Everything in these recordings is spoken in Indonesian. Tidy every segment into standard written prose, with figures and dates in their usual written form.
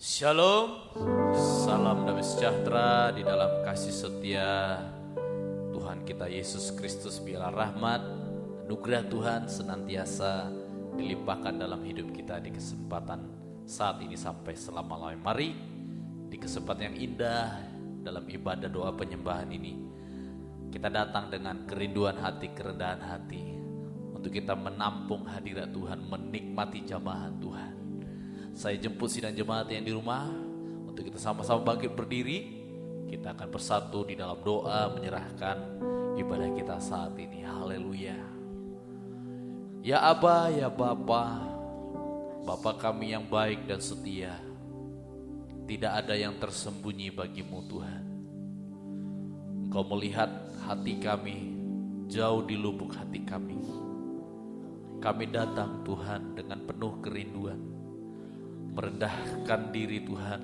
Shalom, salam damai sejahtera di dalam kasih setia Tuhan kita Yesus Kristus. Biarlah rahmat, anugerah Tuhan senantiasa dilimpahkan dalam hidup kita di kesempatan saat ini sampai selama-lamanya. Mari di kesempatan yang indah dalam ibadah doa penyembahan ini kita datang dengan kerinduan hati, kerendahan hati untuk kita menampung hadirat Tuhan, menikmati jamahan Tuhan. Saya jemput sidang jemaat yang di rumah untuk kita sama-sama bangkit berdiri. Kita akan bersatu di dalam doa menyerahkan ibadah kita saat ini. Haleluya. Ya Aba, ya Bapa, Bapa kami yang baik dan setia, tidak ada yang tersembunyi bagimu Tuhan. Engkau melihat hati kami, jauh di lubuk hati kami. Kami datang Tuhan dengan penuh kerinduan, merendahkan diri Tuhan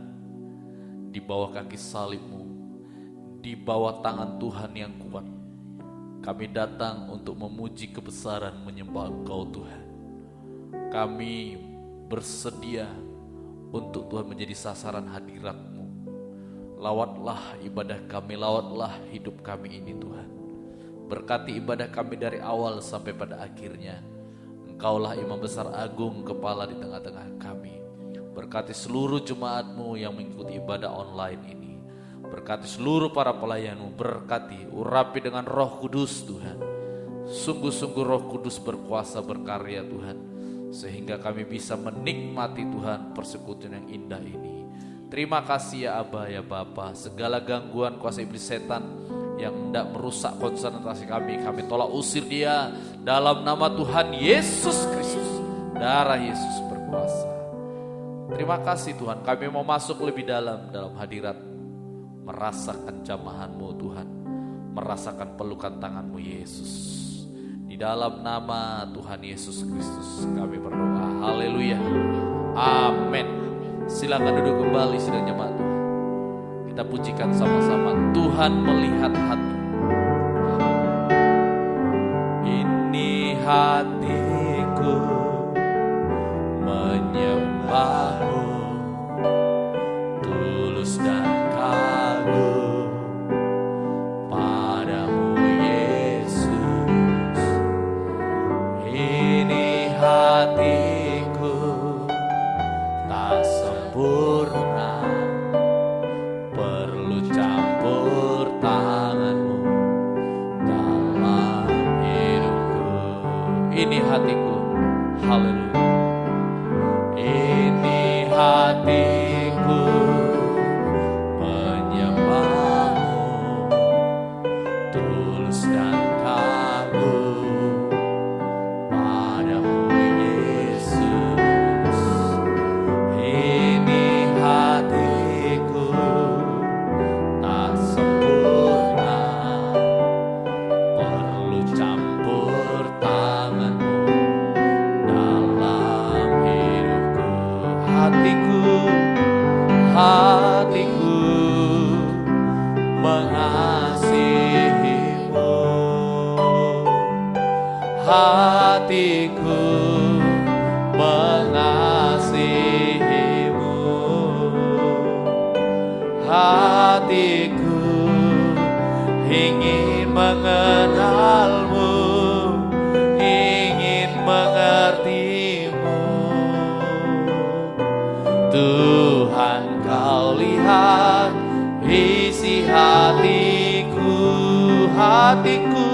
di bawah kaki salib-Mu, di bawah tangan Tuhan yang kuat. Kami datang untuk memuji kebesaran, menyembah Engkau Tuhan. Kami bersedia untuk Tuhan menjadi sasaran hadirat-Mu. Lawatlah ibadah kami, lawatlah hidup kami ini Tuhan. Berkati ibadah kami dari awal sampai pada akhirnya. Engkaulah Imam Besar Agung, Kepala di tengah-tengah kami. Berkati seluruh jemaat-Mu yang mengikuti ibadah online ini. Berkati seluruh para pelayan-Mu. Berkati, urapi dengan Roh Kudus Tuhan. Sungguh-sungguh Roh Kudus berkuasa berkarya Tuhan, sehingga kami bisa menikmati Tuhan persekutuan yang indah ini. Terima kasih ya Aba, ya Bapa. Segala gangguan kuasa iblis setan yang hendak merusak konsentrasi kami tolak usir dia dalam nama Tuhan Yesus Kristus. Darah Yesus berkuasa. Terima kasih Tuhan, kami mau masuk lebih dalam hadirat, merasakan jamahan-Mu Tuhan, merasakan pelukan tangan-Mu Yesus. Di dalam nama Tuhan Yesus Kristus kami berdoa. Haleluya. Amin. Silakan duduk kembali sidang jemaat Tuhan. Kita pujikan sama-sama. Tuhan melihat hati. Ini hatiku menyembah-Mu, tulus dan kagum padamu Yesus. Ini hatiku tak sempurna, perlu campur tangan-Mu dalam hidupku. Ini hatiku, haleluya. Ini hatiku menyembah-Mu, tulus dan kagum padamu Yesus. Ini hatiku tak sempurna, perlu campur tangan-Mu dalam hidupku. Hatiku mengasihi-Mu. Hatiku mengasihi-Mu. Hatiku ingin mengenal-Mu, ingin mengerti-Mu. Tuhan, Kau lihat isi hatiku, hatiku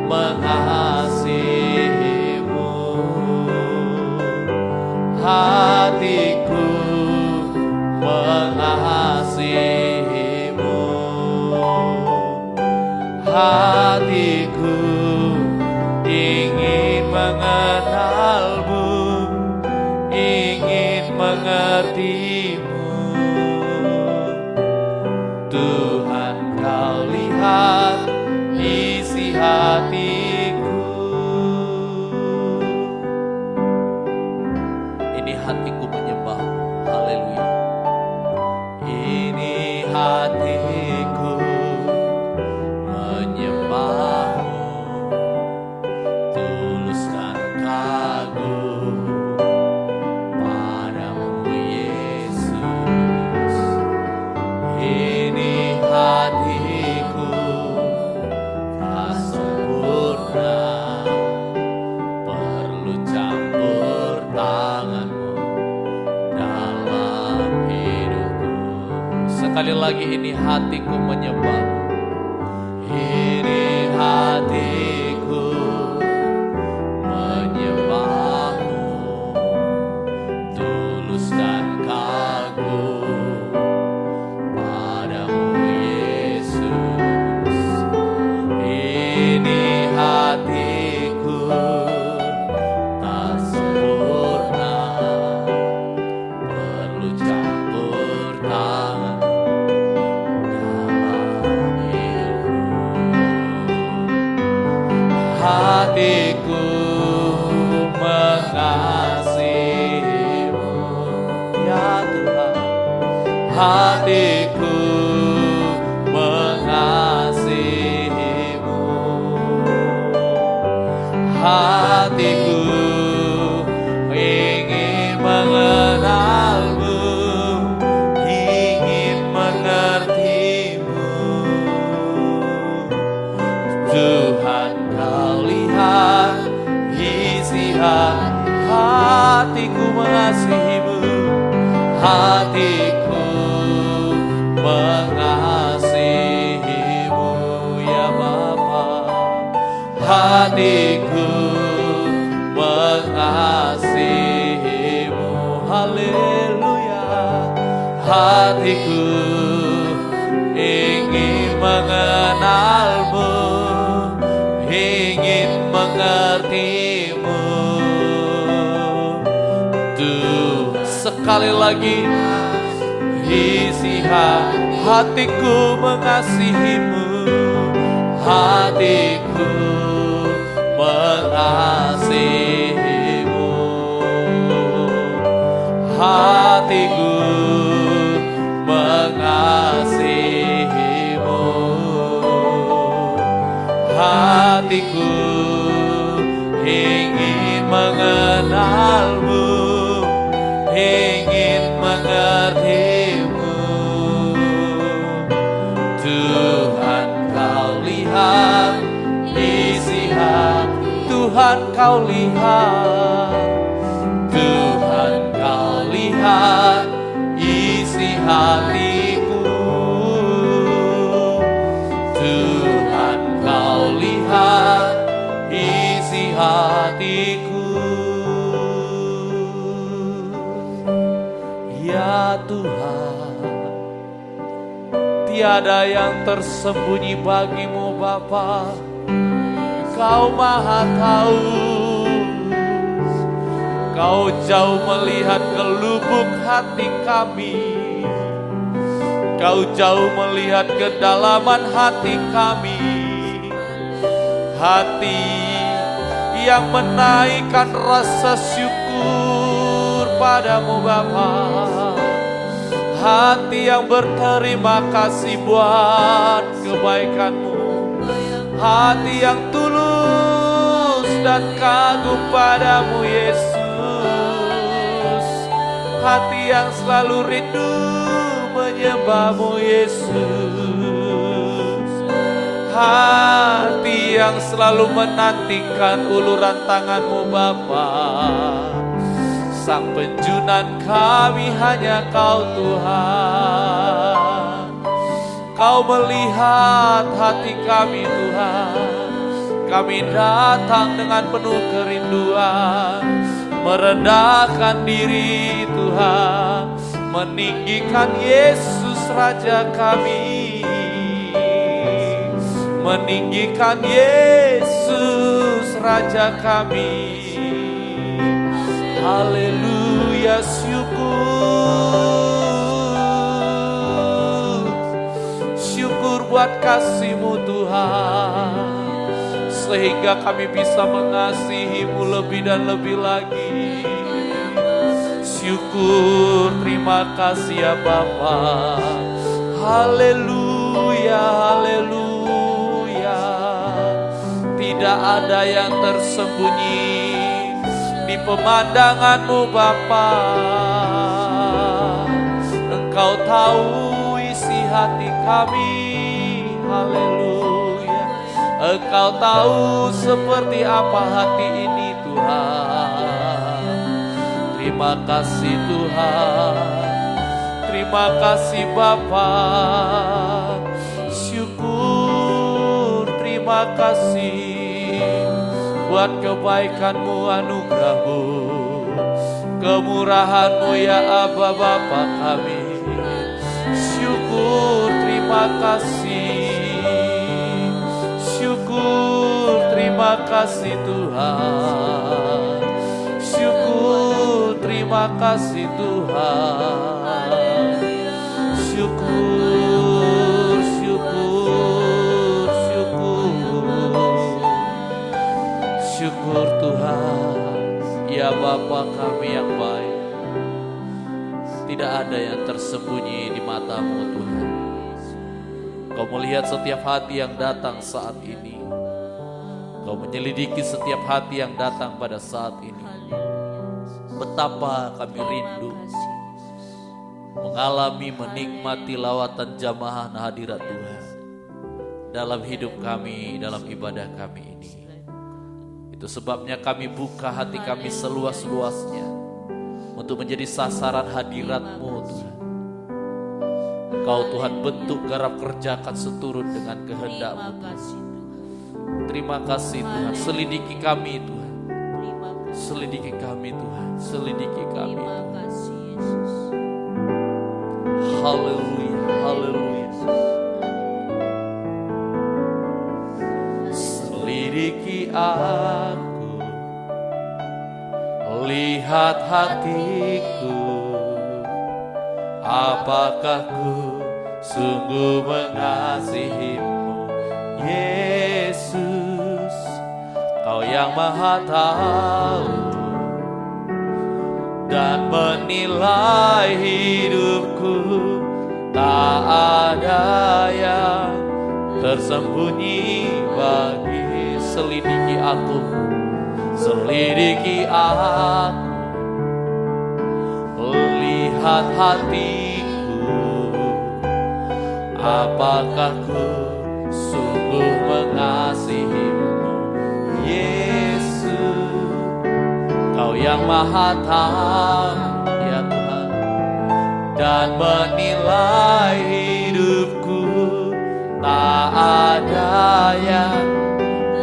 mengasihi-Mu. Hatiku mengasihi-Mu. Hatiku ingin mengenal-Mu, ingin mengerti-Mu. Tuhan, Kau lihat isi hatiku. Ini hatiku menyembah. Haleluya. Ini hatiku menyembah-Mu, tulus dan kagum Sekali lagi, ini hatiku menyembah. Ini hatiku menyembahmu, tulus dan kagum padamu Yesus. Ini hatiku tak sempurna, perlu campur tangan dalam ilmu. Hatiku mengasihimu, ya Tuhan. Hatiku mengasihimu, hatiku ingin mengenalmu, ingin mengertimu. Tuhan, kau lihat isi hatiku mengasihimu, hatiku mengasihimu, ya Bapa. Hatiku mengasihimu, haleluya. Hatiku ingin mengenalmu, ingin mengertimu. Tuh, sekali lagi, isi hatiku mengasihimu, hatiku mengasihimu, hatiku mengasihimu, hatiku ingin mengenalmu, ingin mengertimu. Tuhan, kau lihat isi hati, Tuhan kau lihat, Tuhan kau lihat isi hatiku, Tuhan kau lihat isi hatiku. Ya Tuhan, tiada yang tersembunyi bagimu Bapa. Kau maha tahu, Kau jauh melihat ke lubuk hati kami, Kau jauh melihat kedalaman hati kami, hati yang menaikkan rasa syukur padamu Bapa, hati yang berterima kasih buat kebaikan-Mu, hati yang tulus dan kagum padamu Yesus, hati yang selalu rindu menyembah-Mu Yesus, hati yang selalu menantikan uluran tangan-Mu Bapa. Sang penjunan kami hanya Kau Tuhan. Kau melihat hati kami Tuhan. Kami datang dengan penuh kerinduan, merendahkan diri Tuhan, meninggikan Yesus Raja kami, meninggikan Yesus Raja kami. Haleluya, syukur buat kasih-Mu Tuhan, sehingga kami bisa mengasihi-Mu lebih dan lebih lagi. Syukur, terima kasih ya Bapa. Haleluya, haleluya. Tidak ada yang tersembunyi di pemandangan-Mu Bapa. Engkau tahu isi hati kami. Haleluya. Engkau tahu seperti apa hati ini Tuhan. Terima kasih Tuhan. terima kasih Bapa. Syukur, terima kasih buat kebaikan-Mu, anugerah-Mu, kemurahan-Mu ya Aba Bapa kami. Syukur, terima kasih. Syukur, terima kasih Tuhan. Syukur, terima kasih Tuhan. Syukur, syukur, syukur. Syukur Tuhan, ya Bapa kami yang baik. Tidak ada yang tersembunyi di mata-Mu Tuhan. Kau melihat setiap hati yang datang saat ini. Kau menyelidiki setiap hati yang datang pada saat ini. Betapa kami rindu mengalami, menikmati lawatan jamaah hadirat Tuhan dalam hidup kami, dalam ibadah kami ini. Itu sebabnya kami buka hati kami seluas-luasnya untuk menjadi sasaran hadirat-Mu Tuhan. Kau Tuhan bentuk, garap, kerjakan seturut dengan kehendak-Mu. Terima kasih Tuhan. Selidiki kami Tuhan. Selidiki kami Tuhan. Selidiki kami Tuhan. Haleluya, haleluya. Selidiki aku, lihat hatiku, apakah ku sungguh mengasihi-Mu, Yesus. Kau yang Maha Tahu dan menilai hidupku, tak ada yang tersembunyi bagi. Selidiki aku, selidiki aku, lihat hatiku, apakah ku sungguh mengasihi-Mu, Yesus. Kau yang Maha Tahu ya Tuhan, dan menilai hidupku, tak ada yang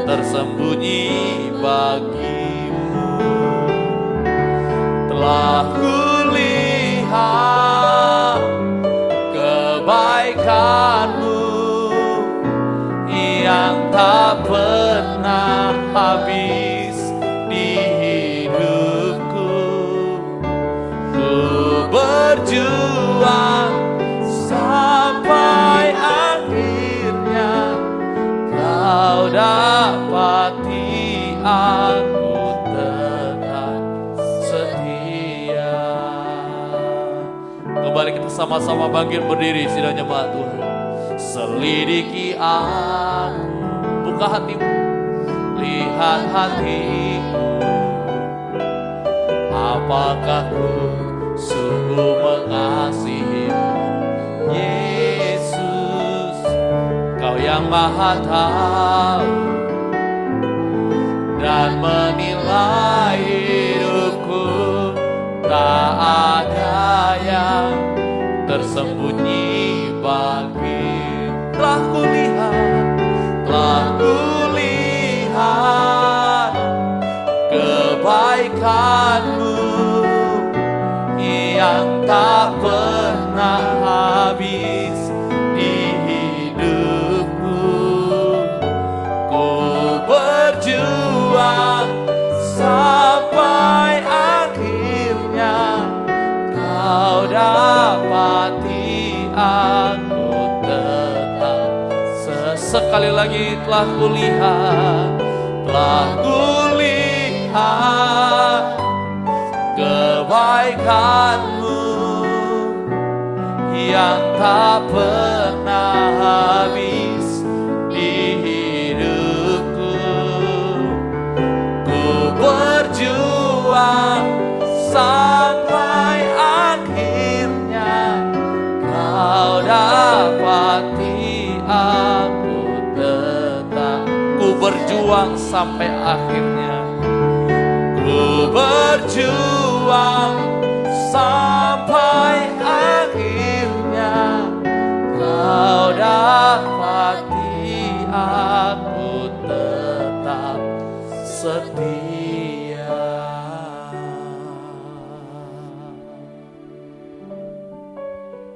tersembunyi bagi-Mu. Telah kulihat kebaikan-Mu yang tak pernah habis di hidupku. Ku berjuang sampai akhirnya Kau dapati aku tetap setia. Kembali kita sama-sama bangkit berdiri, sidang jemaat Tuhan. Selidiki aku, buka hatimu, lihat hatiku, apakah ku sungguh mengasihi-Mu, Yesus. Kau yang Maha Tahu dan menilai hidupku, tak ada yang tersembunyi bagi. Telah kulihat kebaikan-Mu yang tak pernah habis di hidupku. Ku berjuang sampai akhirnya Kau dapati aku tetap. Sekali lagi, telah kulihat kebaikan-Mu yang tak pernah habis di hidupku. Ku berjuang sampai akhirnya Kau dapati aku tetap. Ku berjuang sampai akhirnya. Ku berjuang sampai akhirnya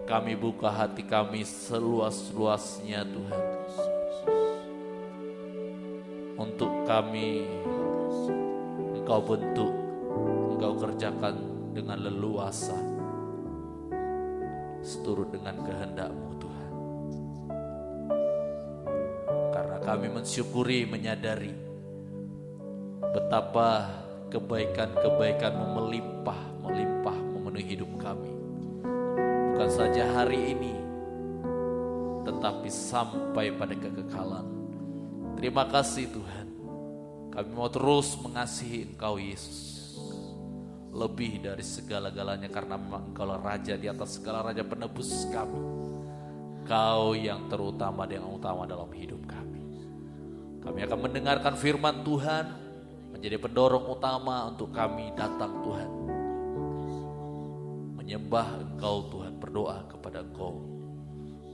Kami buka hati kami seluas-luasnya Tuhan, untuk kami Engkau bentuk, Engkau kerjakan dengan leluasa, seturut dengan kehendak-Mu Tuhan. Karena kami mensyukuri, menyadari betapa kebaikan-kebaikan-Mu melimpah memenuhi hidup kami. Bukan saja hari ini, tetapi sampai pada kekekalan. Terima kasih Tuhan. Kami mau terus mengasihi Engkau Yesus, lebih dari segala-galanya, karena memang Engkau Raja di atas segala raja, penebus kami. Kau yang terutama dan yang utama dalam hidup kami. Kami akan mendengarkan firman Tuhan, menjadi pendorong utama untuk kami datang Tuhan, menyembah Engkau Tuhan, berdoa kepada Engkau.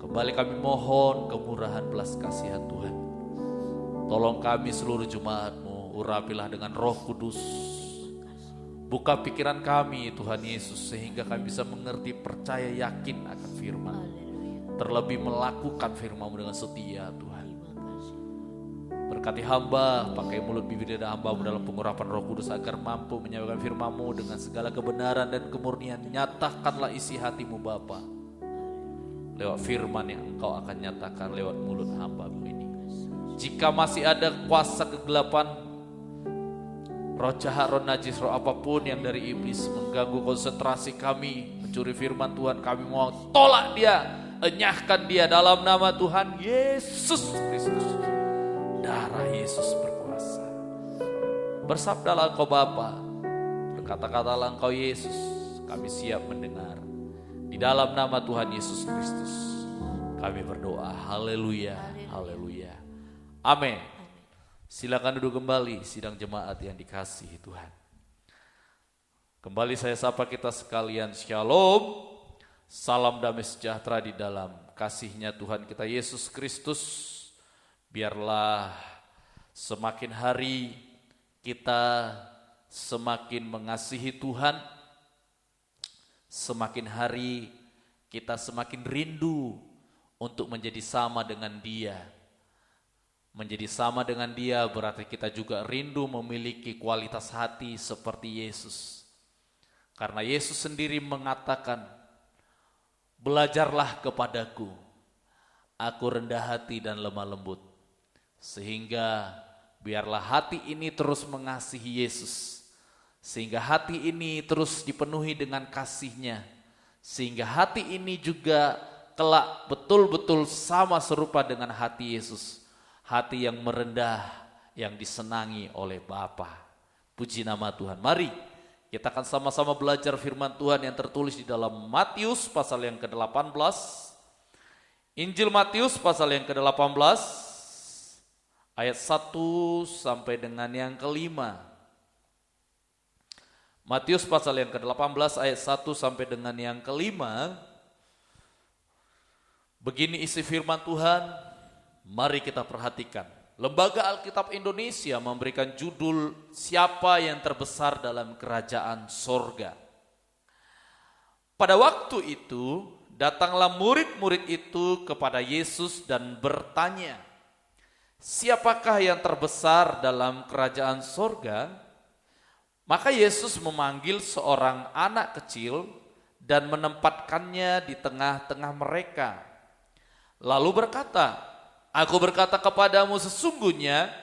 Kembali kami mohon kemurahan belas kasihan Tuhan. Tolong kami seluruh jemaat-Mu, urapilah dengan Roh Kudus. Buka pikiran kami Tuhan Yesus, sehingga kami bisa mengerti, percaya, yakin akan firman. Terlebih melakukan firman-Mu dengan setia Tuhan. Berkati hamba, pakai mulut bibir dan hamba-Mu dalam pengurapan Roh Kudus, agar mampu menyampaikan firman-Mu dengan segala kebenaran dan kemurnian. Nyatakanlah isi hati-Mu Bapa, lewat firman yang Engkau akan nyatakan lewat mulut hamba-Mu ini. Jika masih ada kuasa kegelapan, roh jahat, roh najis, roh apapun yang dari iblis mengganggu konsentrasi kami, mencuri firman Tuhan, kami mau tolak dia, enyahkan dia dalam nama Tuhan Yesus Kristus. Darah Yesus berkuasa. Bersabdalah Engkau Bapa, berkata-katalah Engkau Yesus, kami siap mendengar. Di dalam nama Tuhan Yesus Kristus kami berdoa. Haleluya, haleluya, amin. Silakan duduk kembali, sidang jemaat yang dikasihi Tuhan. Kembali saya sapa kita sekalian, shalom. Salam damai sejahtera di dalam kasih-Nya Tuhan kita Yesus Kristus. Biarlah semakin hari kita semakin mengasihi Tuhan, semakin hari kita semakin rindu untuk menjadi sama dengan Dia. Menjadi sama dengan Dia berarti kita juga rindu memiliki kualitas hati seperti Yesus. Karena Yesus sendiri mengatakan, belajarlah kepadaku, aku rendah hati dan lemah lembut. Sehingga biarlah hati ini terus mengasihi Yesus. Sehingga hati ini terus dipenuhi dengan kasih-Nya. Sehingga hati ini juga kelak betul-betul sama serupa dengan hati Yesus. Hati yang merendah, yang disenangi oleh Bapa. Puji nama Tuhan. Mari kita akan sama-sama belajar firman Tuhan yang tertulis di dalam Matius pasal yang ke-18. Injil Matius pasal yang ke-18. Ayat 1 sampai dengan yang ke-5. Matius pasal yang ke-18 ayat 1 sampai dengan yang ke-5. Begini isi firman Tuhan, mari kita perhatikan. Lembaga Alkitab Indonesia memberikan judul, siapa yang terbesar dalam kerajaan sorga. Pada waktu itu, datanglah murid-murid itu kepada Yesus dan bertanya, siapakah yang terbesar dalam kerajaan sorga? Maka Yesus memanggil seorang anak kecil dan menempatkannya di tengah-tengah mereka. Lalu berkata, aku berkata kepadamu sesungguhnya,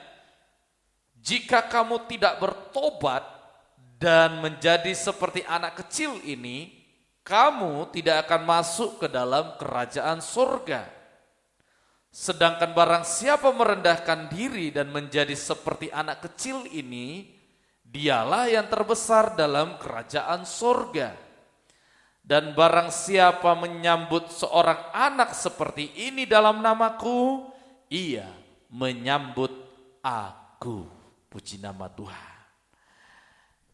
jika kamu tidak bertobat dan menjadi seperti anak kecil ini, kamu tidak akan masuk ke dalam kerajaan sorga. Sedangkan barang siapa merendahkan diri dan menjadi seperti anak kecil ini, dialah yang terbesar dalam kerajaan sorga. Dan barang siapa menyambut seorang anak seperti ini dalam namaku, ia menyambut aku. Puji nama Tuhan.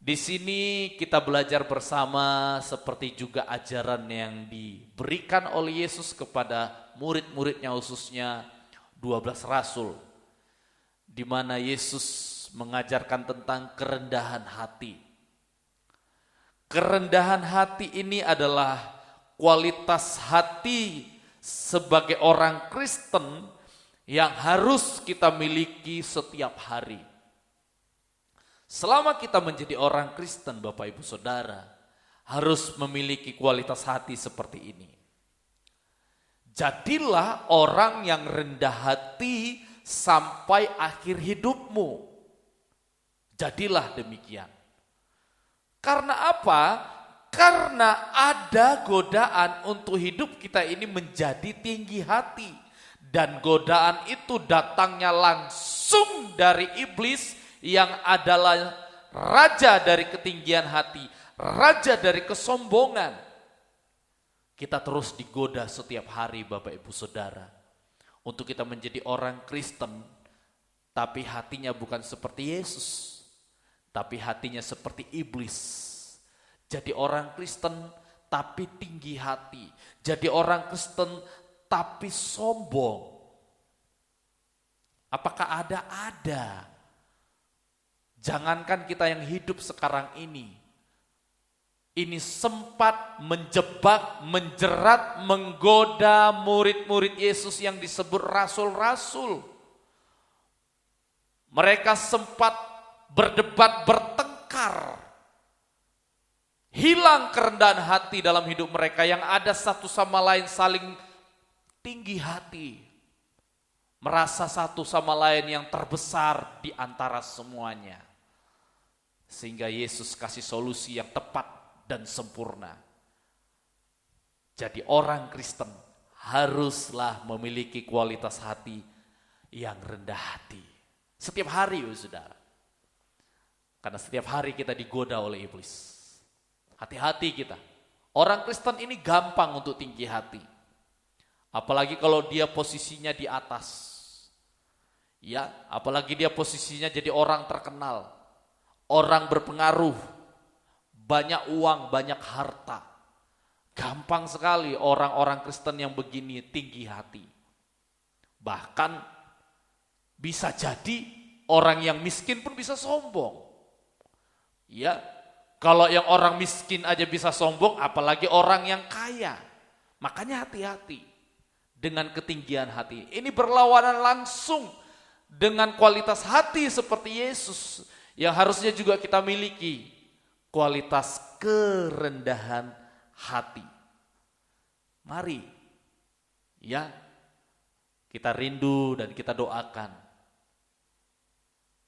Di sini kita belajar bersama seperti juga ajaran yang diberikan oleh Yesus kepada murid-muridnya, khususnya 12 rasul, di mana Yesus mengajarkan tentang kerendahan hati. Kerendahan hati ini adalah kualitas hati sebagai orang Kristen yang harus kita miliki setiap hari. Selama kita menjadi orang Kristen, Bapak Ibu Saudara, harus memiliki kualitas hati seperti ini. Jadilah orang yang rendah hati sampai akhir hidupmu. Jadilah demikian. Karena apa? Karena ada godaan untuk hidup kita ini menjadi tinggi hati. Dan godaan itu datangnya langsung dari iblis yang adalah raja dari ketinggian hati, raja dari kesombongan. Kita terus digoda setiap hari, Bapak Ibu Saudara, untuk kita menjadi orang Kristen, tapi hatinya bukan seperti Yesus. Tapi hatinya seperti iblis. Jadi orang Kristen tapi tinggi hati. Jadi orang Kristen tapi sombong. Apakah ada? Ada. Jangankan kita yang hidup sekarang ini. Ini sempat menjebak, menjerat, menggoda murid-murid Yesus yang disebut rasul-rasul. Mereka sempat berdebat, bertengkar. Hilang kerendahan hati dalam hidup mereka, yang ada satu sama lain saling tinggi hati. Merasa satu sama lain yang terbesar di antara semuanya. Sehingga Yesus kasih solusi yang tepat dan sempurna. Jadi orang Kristen haruslah memiliki kualitas hati yang rendah hati. Setiap hari, saudara. Karena setiap hari kita digoda oleh iblis. Hati-hati kita. Orang Kristen ini gampang untuk tinggi hati. Apalagi kalau dia posisinya di atas. Ya, apalagi dia posisinya jadi orang terkenal. Orang berpengaruh. Banyak uang, banyak harta. Gampang sekali orang-orang Kristen yang begini tinggi hati. Bahkan bisa jadi orang yang miskin pun bisa sombong. Ya, kalau yang orang miskin aja bisa sombong, apalagi orang yang kaya. Makanya hati-hati dengan ketinggian hati. Ini berlawanan langsung dengan kualitas hati seperti Yesus yang harusnya juga kita miliki, kualitas kerendahan hati. Mari, ya, kita rindu dan kita doakan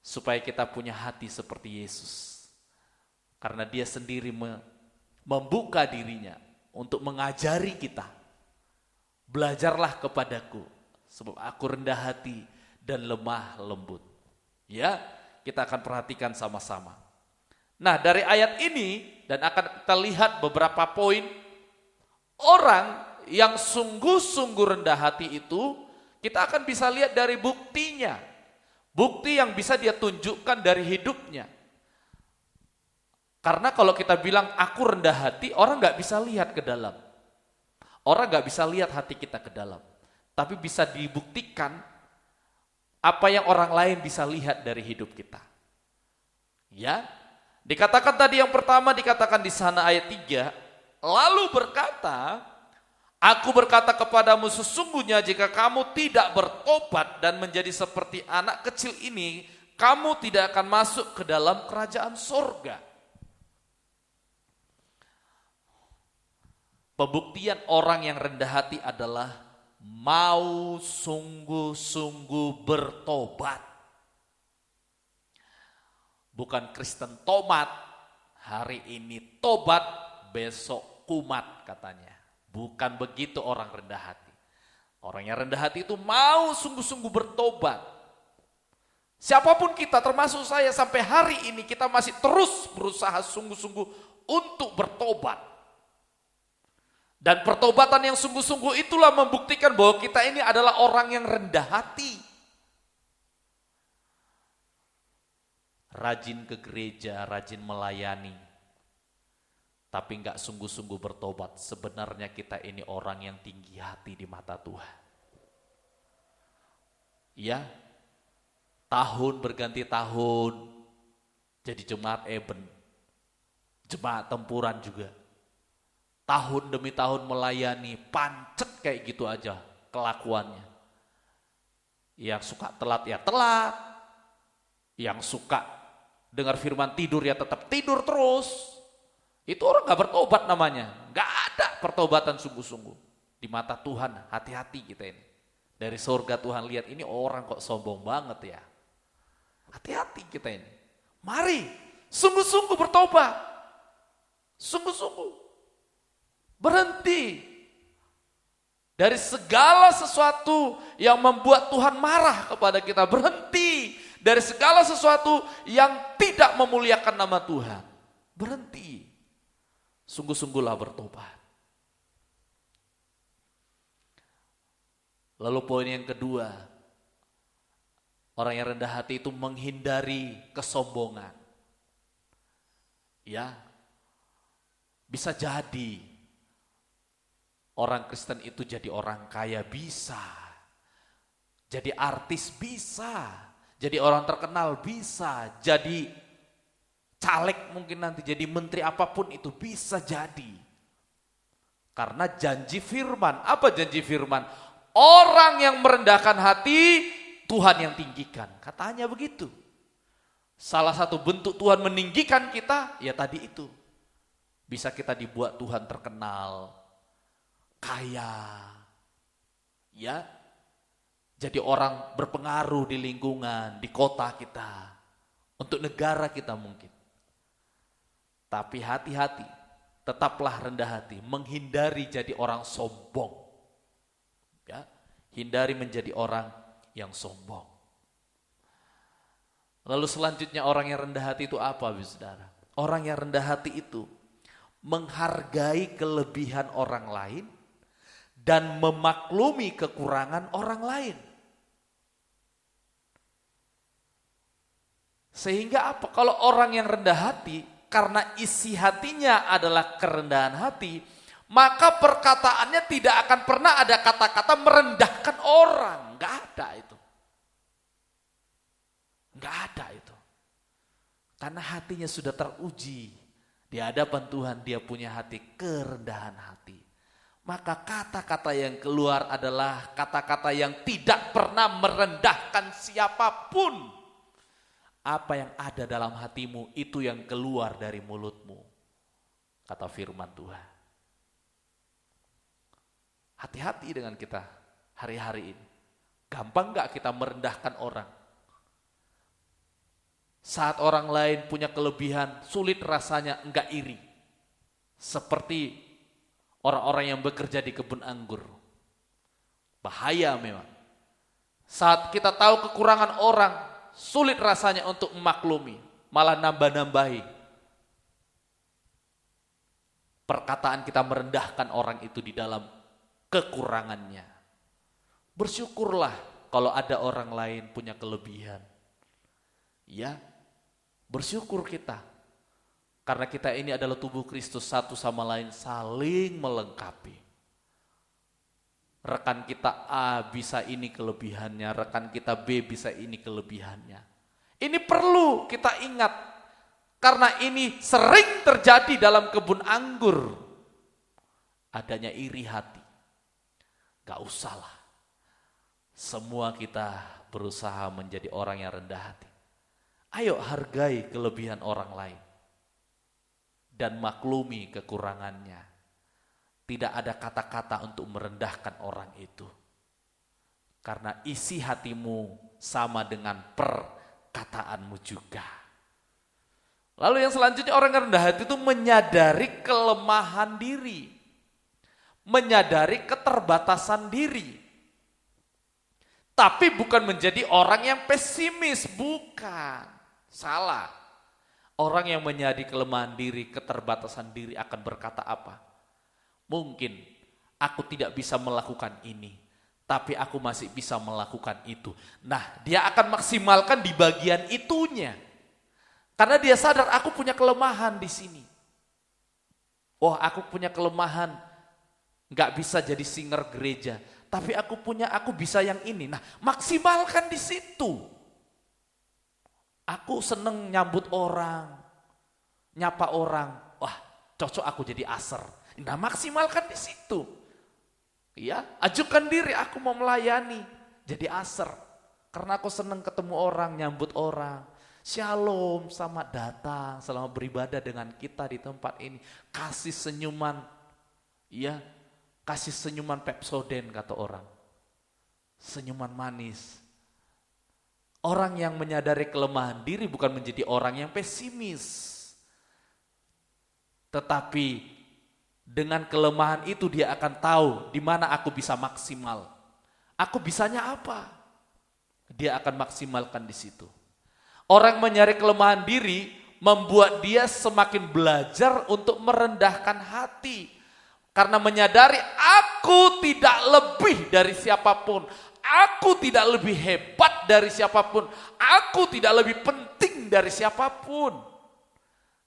supaya kita punya hati seperti Yesus. Karena dia sendiri membuka dirinya untuk mengajari kita. Belajarlah kepadaku, sebab aku rendah hati dan lemah lembut. Ya, kita akan perhatikan sama-sama. Nah, dari ayat ini dan akan kita lihat beberapa poin orang yang sungguh-sungguh rendah hati itu, kita akan bisa lihat dari buktinya. Bukti yang bisa dia tunjukkan dari hidupnya. Karena kalau kita bilang aku rendah hati, orang gak bisa lihat ke dalam. Orang gak bisa lihat hati kita ke dalam. Tapi bisa dibuktikan apa yang orang lain bisa lihat dari hidup kita. Ya, dikatakan tadi yang pertama, dikatakan di sana ayat 3, lalu berkata, aku berkata kepadamu sesungguhnya jika kamu tidak bertobat dan menjadi seperti anak kecil ini, kamu tidak akan masuk ke dalam kerajaan sorga. Pembuktian orang yang rendah hati adalah mau sungguh-sungguh bertobat. Bukan Kristen tomat, hari ini tobat, besok kumat katanya. Bukan begitu orang rendah hati. Orang yang rendah hati itu mau sungguh-sungguh bertobat. Siapapun kita, termasuk saya, sampai hari ini kita masih terus berusaha sungguh-sungguh untuk bertobat. Dan pertobatan yang sungguh-sungguh itulah membuktikan bahwa kita ini adalah orang yang rendah hati. Rajin ke gereja, rajin melayani, tapi enggak sungguh-sungguh bertobat. Sebenarnya kita ini orang yang tinggi hati di mata Tuhan. Ya, tahun berganti tahun, jadi jemaat Eben, jemaat tempuran juga. tahun demi tahun melayani, pancet kayak gitu aja kelakuannya. Yang suka telat ya telat, yang suka dengar firman tidur ya tetap tidur terus. Itu orang gak bertobat namanya, gak ada pertobatan sungguh-sungguh. Di mata Tuhan, hati-hati kita ini. Dari surga Tuhan lihat ini orang kok sombong banget ya. Hati-hati kita ini. Mari, sungguh-sungguh bertobat. Sungguh-sungguh. Berhenti dari segala sesuatu yang membuat Tuhan marah kepada kita. Berhenti dari segala sesuatu yang tidak memuliakan nama Tuhan. Berhenti. Sungguh-sungguhlah bertobat. Lalu poin yang kedua, orang yang rendah hati itu menghindari kesombongan. Ya, bisa jadi orang Kristen itu jadi orang kaya bisa, jadi artis bisa, jadi orang terkenal bisa, jadi caleg mungkin nanti jadi menteri apapun itu bisa jadi. Karena janji firman, apa janji firman? Orang yang merendahkan hati, Tuhan yang tinggikan. Katanya begitu. Salah satu bentuk Tuhan meninggikan kita, ya tadi itu. Bisa kita dibuat Tuhan terkenal, kaya, ya, jadi orang berpengaruh di lingkungan, di kota kita, untuk negara kita mungkin. Tapi hati-hati, tetaplah rendah hati, menghindari jadi orang sombong. Ya, hindari menjadi orang yang sombong. Lalu selanjutnya orang yang rendah hati itu apa, saudara? Orang yang rendah hati itu menghargai kelebihan orang lain dan memaklumi kekurangan orang lain. Sehingga apa? Kalau orang yang rendah hati, karena isi hatinya adalah kerendahan hati, maka perkataannya tidak akan pernah ada kata-kata merendahkan orang. Enggak ada itu. Enggak ada itu. Karena hatinya sudah teruji. Di hadapan Tuhan dia punya hati kerendahan hati. Maka kata-kata yang keluar adalah kata-kata yang tidak pernah merendahkan siapapun. Apa yang ada dalam hatimu itu yang keluar dari mulutmu. Kata firman Tuhan. Hati-hati dengan kita hari-hari ini. Gampang gak kita merendahkan orang? Saat orang lain punya kelebihan, sulit rasanya enggak iri. Seperti orang-orang yang bekerja di kebun anggur. Bahaya memang. Saat kita tahu kekurangan orang, sulit rasanya untuk memaklumi, malah nambah-nambahi. Perkataan kita merendahkan orang itu di dalam kekurangannya. Bersyukurlah kalau ada orang lain punya kelebihan. Ya, bersyukur kita. Karena kita ini adalah tubuh Kristus, satu sama lain saling melengkapi. Rekan kita A bisa ini kelebihannya, rekan kita B bisa ini kelebihannya. Ini perlu kita ingat, karena ini sering terjadi dalam kebun anggur. Adanya iri hati. Gak usahlah. Semua kita berusaha menjadi orang yang rendah hati. Ayo hargai kelebihan orang lain. Dan maklumi kekurangannya. Tidak ada kata-kata untuk merendahkan orang itu. Karena isi hatimu sama dengan perkataanmu juga. Lalu yang selanjutnya orang yang rendah hati itu menyadari kelemahan diri. Menyadari keterbatasan diri. Tapi bukan menjadi orang yang pesimis, bukan. Salah. Orang yang menyadari kelemahan diri, keterbatasan diri akan berkata apa? Mungkin aku tidak bisa melakukan ini, tapi aku masih bisa melakukan itu. Nah, dia akan maksimalkan di bagian itunya. Karena dia sadar aku punya kelemahan di sini. Oh, aku punya kelemahan. Nggak bisa jadi singer gereja, tapi aku bisa yang ini. Nah, maksimalkan di situ. Aku seneng nyambut orang, nyapa orang. Wah, cocok aku jadi aser. Nah, maksimalkan di situ. Ya, ajukan diri, aku mau melayani. Jadi aser. Karena aku senang ketemu orang, nyambut orang. Shalom, selamat datang, selamat beribadah dengan kita di tempat ini. Kasih senyuman, ya, kasih senyuman Pepsoden kata orang. Senyuman manis. Orang yang menyadari kelemahan diri bukan menjadi orang yang pesimis. Tetapi dengan kelemahan itu dia akan tahu di mana aku bisa maksimal. Aku bisanya apa? Dia akan maksimalkan di situ. Orang menyadari kelemahan diri membuat dia semakin belajar untuk merendahkan hati. Karena menyadari aku tidak lebih dari siapapun. Aku tidak lebih hebat dari siapapun. Aku tidak lebih penting dari siapapun.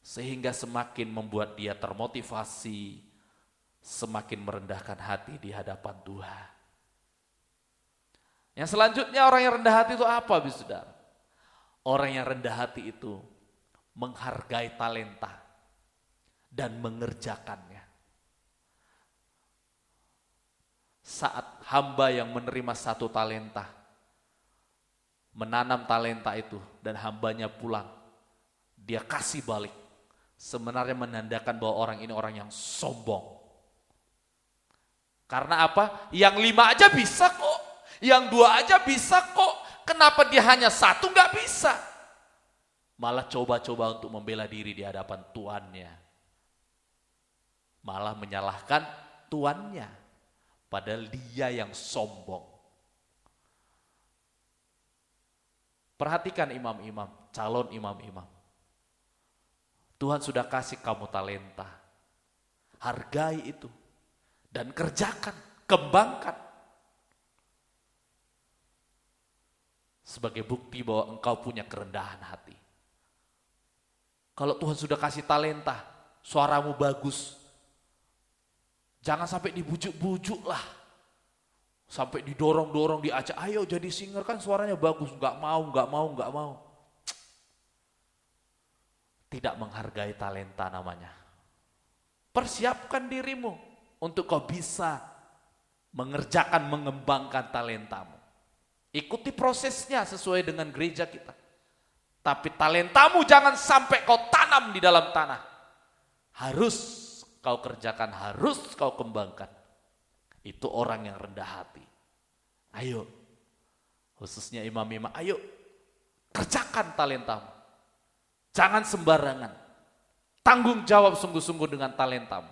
Sehingga semakin membuat dia termotivasi, semakin merendahkan hati di hadapan Tuhan. Yang selanjutnya orang yang rendah hati itu apa, Saudara? Orang yang rendah hati itu menghargai talenta dan mengerjakannya. Saat hamba yang menerima satu talenta, menanam talenta itu dan hambanya pulang, dia kasih balik. Sebenarnya menandakan bahwa orang ini orang yang sombong. Karena apa? Yang 5 aja bisa kok, yang 2 aja bisa kok. Kenapa dia hanya 1 nggak bisa? Malah coba-coba untuk membela diri di hadapan tuannya. Malah menyalahkan tuannya. Padahal dia yang sombong. Perhatikan imam-imam, calon imam-imam. Tuhan sudah kasih kamu talenta. Hargai itu. Dan kerjakan, kembangkan. Sebagai bukti bahwa engkau punya kerendahan hati. Kalau Tuhan sudah kasih talenta, suaramu bagus. Jangan sampai dibujuk-bujuk lah. Sampai didorong-dorong, diajak, ayo jadi singer kan suaranya bagus. Enggak mau. Tidak menghargai talenta namanya. Persiapkan dirimu untuk kau bisa mengerjakan, mengembangkan talentamu. Ikuti prosesnya sesuai dengan gereja kita. Tapi talentamu jangan sampai kau tanam di dalam tanah. Harus kau kerjakan, harus kau kembangkan. Itu orang yang rendah hati. Ayo, khususnya imam-imam, ayo kerjakan talentamu. Jangan sembarangan. Tanggung jawab sungguh-sungguh dengan talentamu.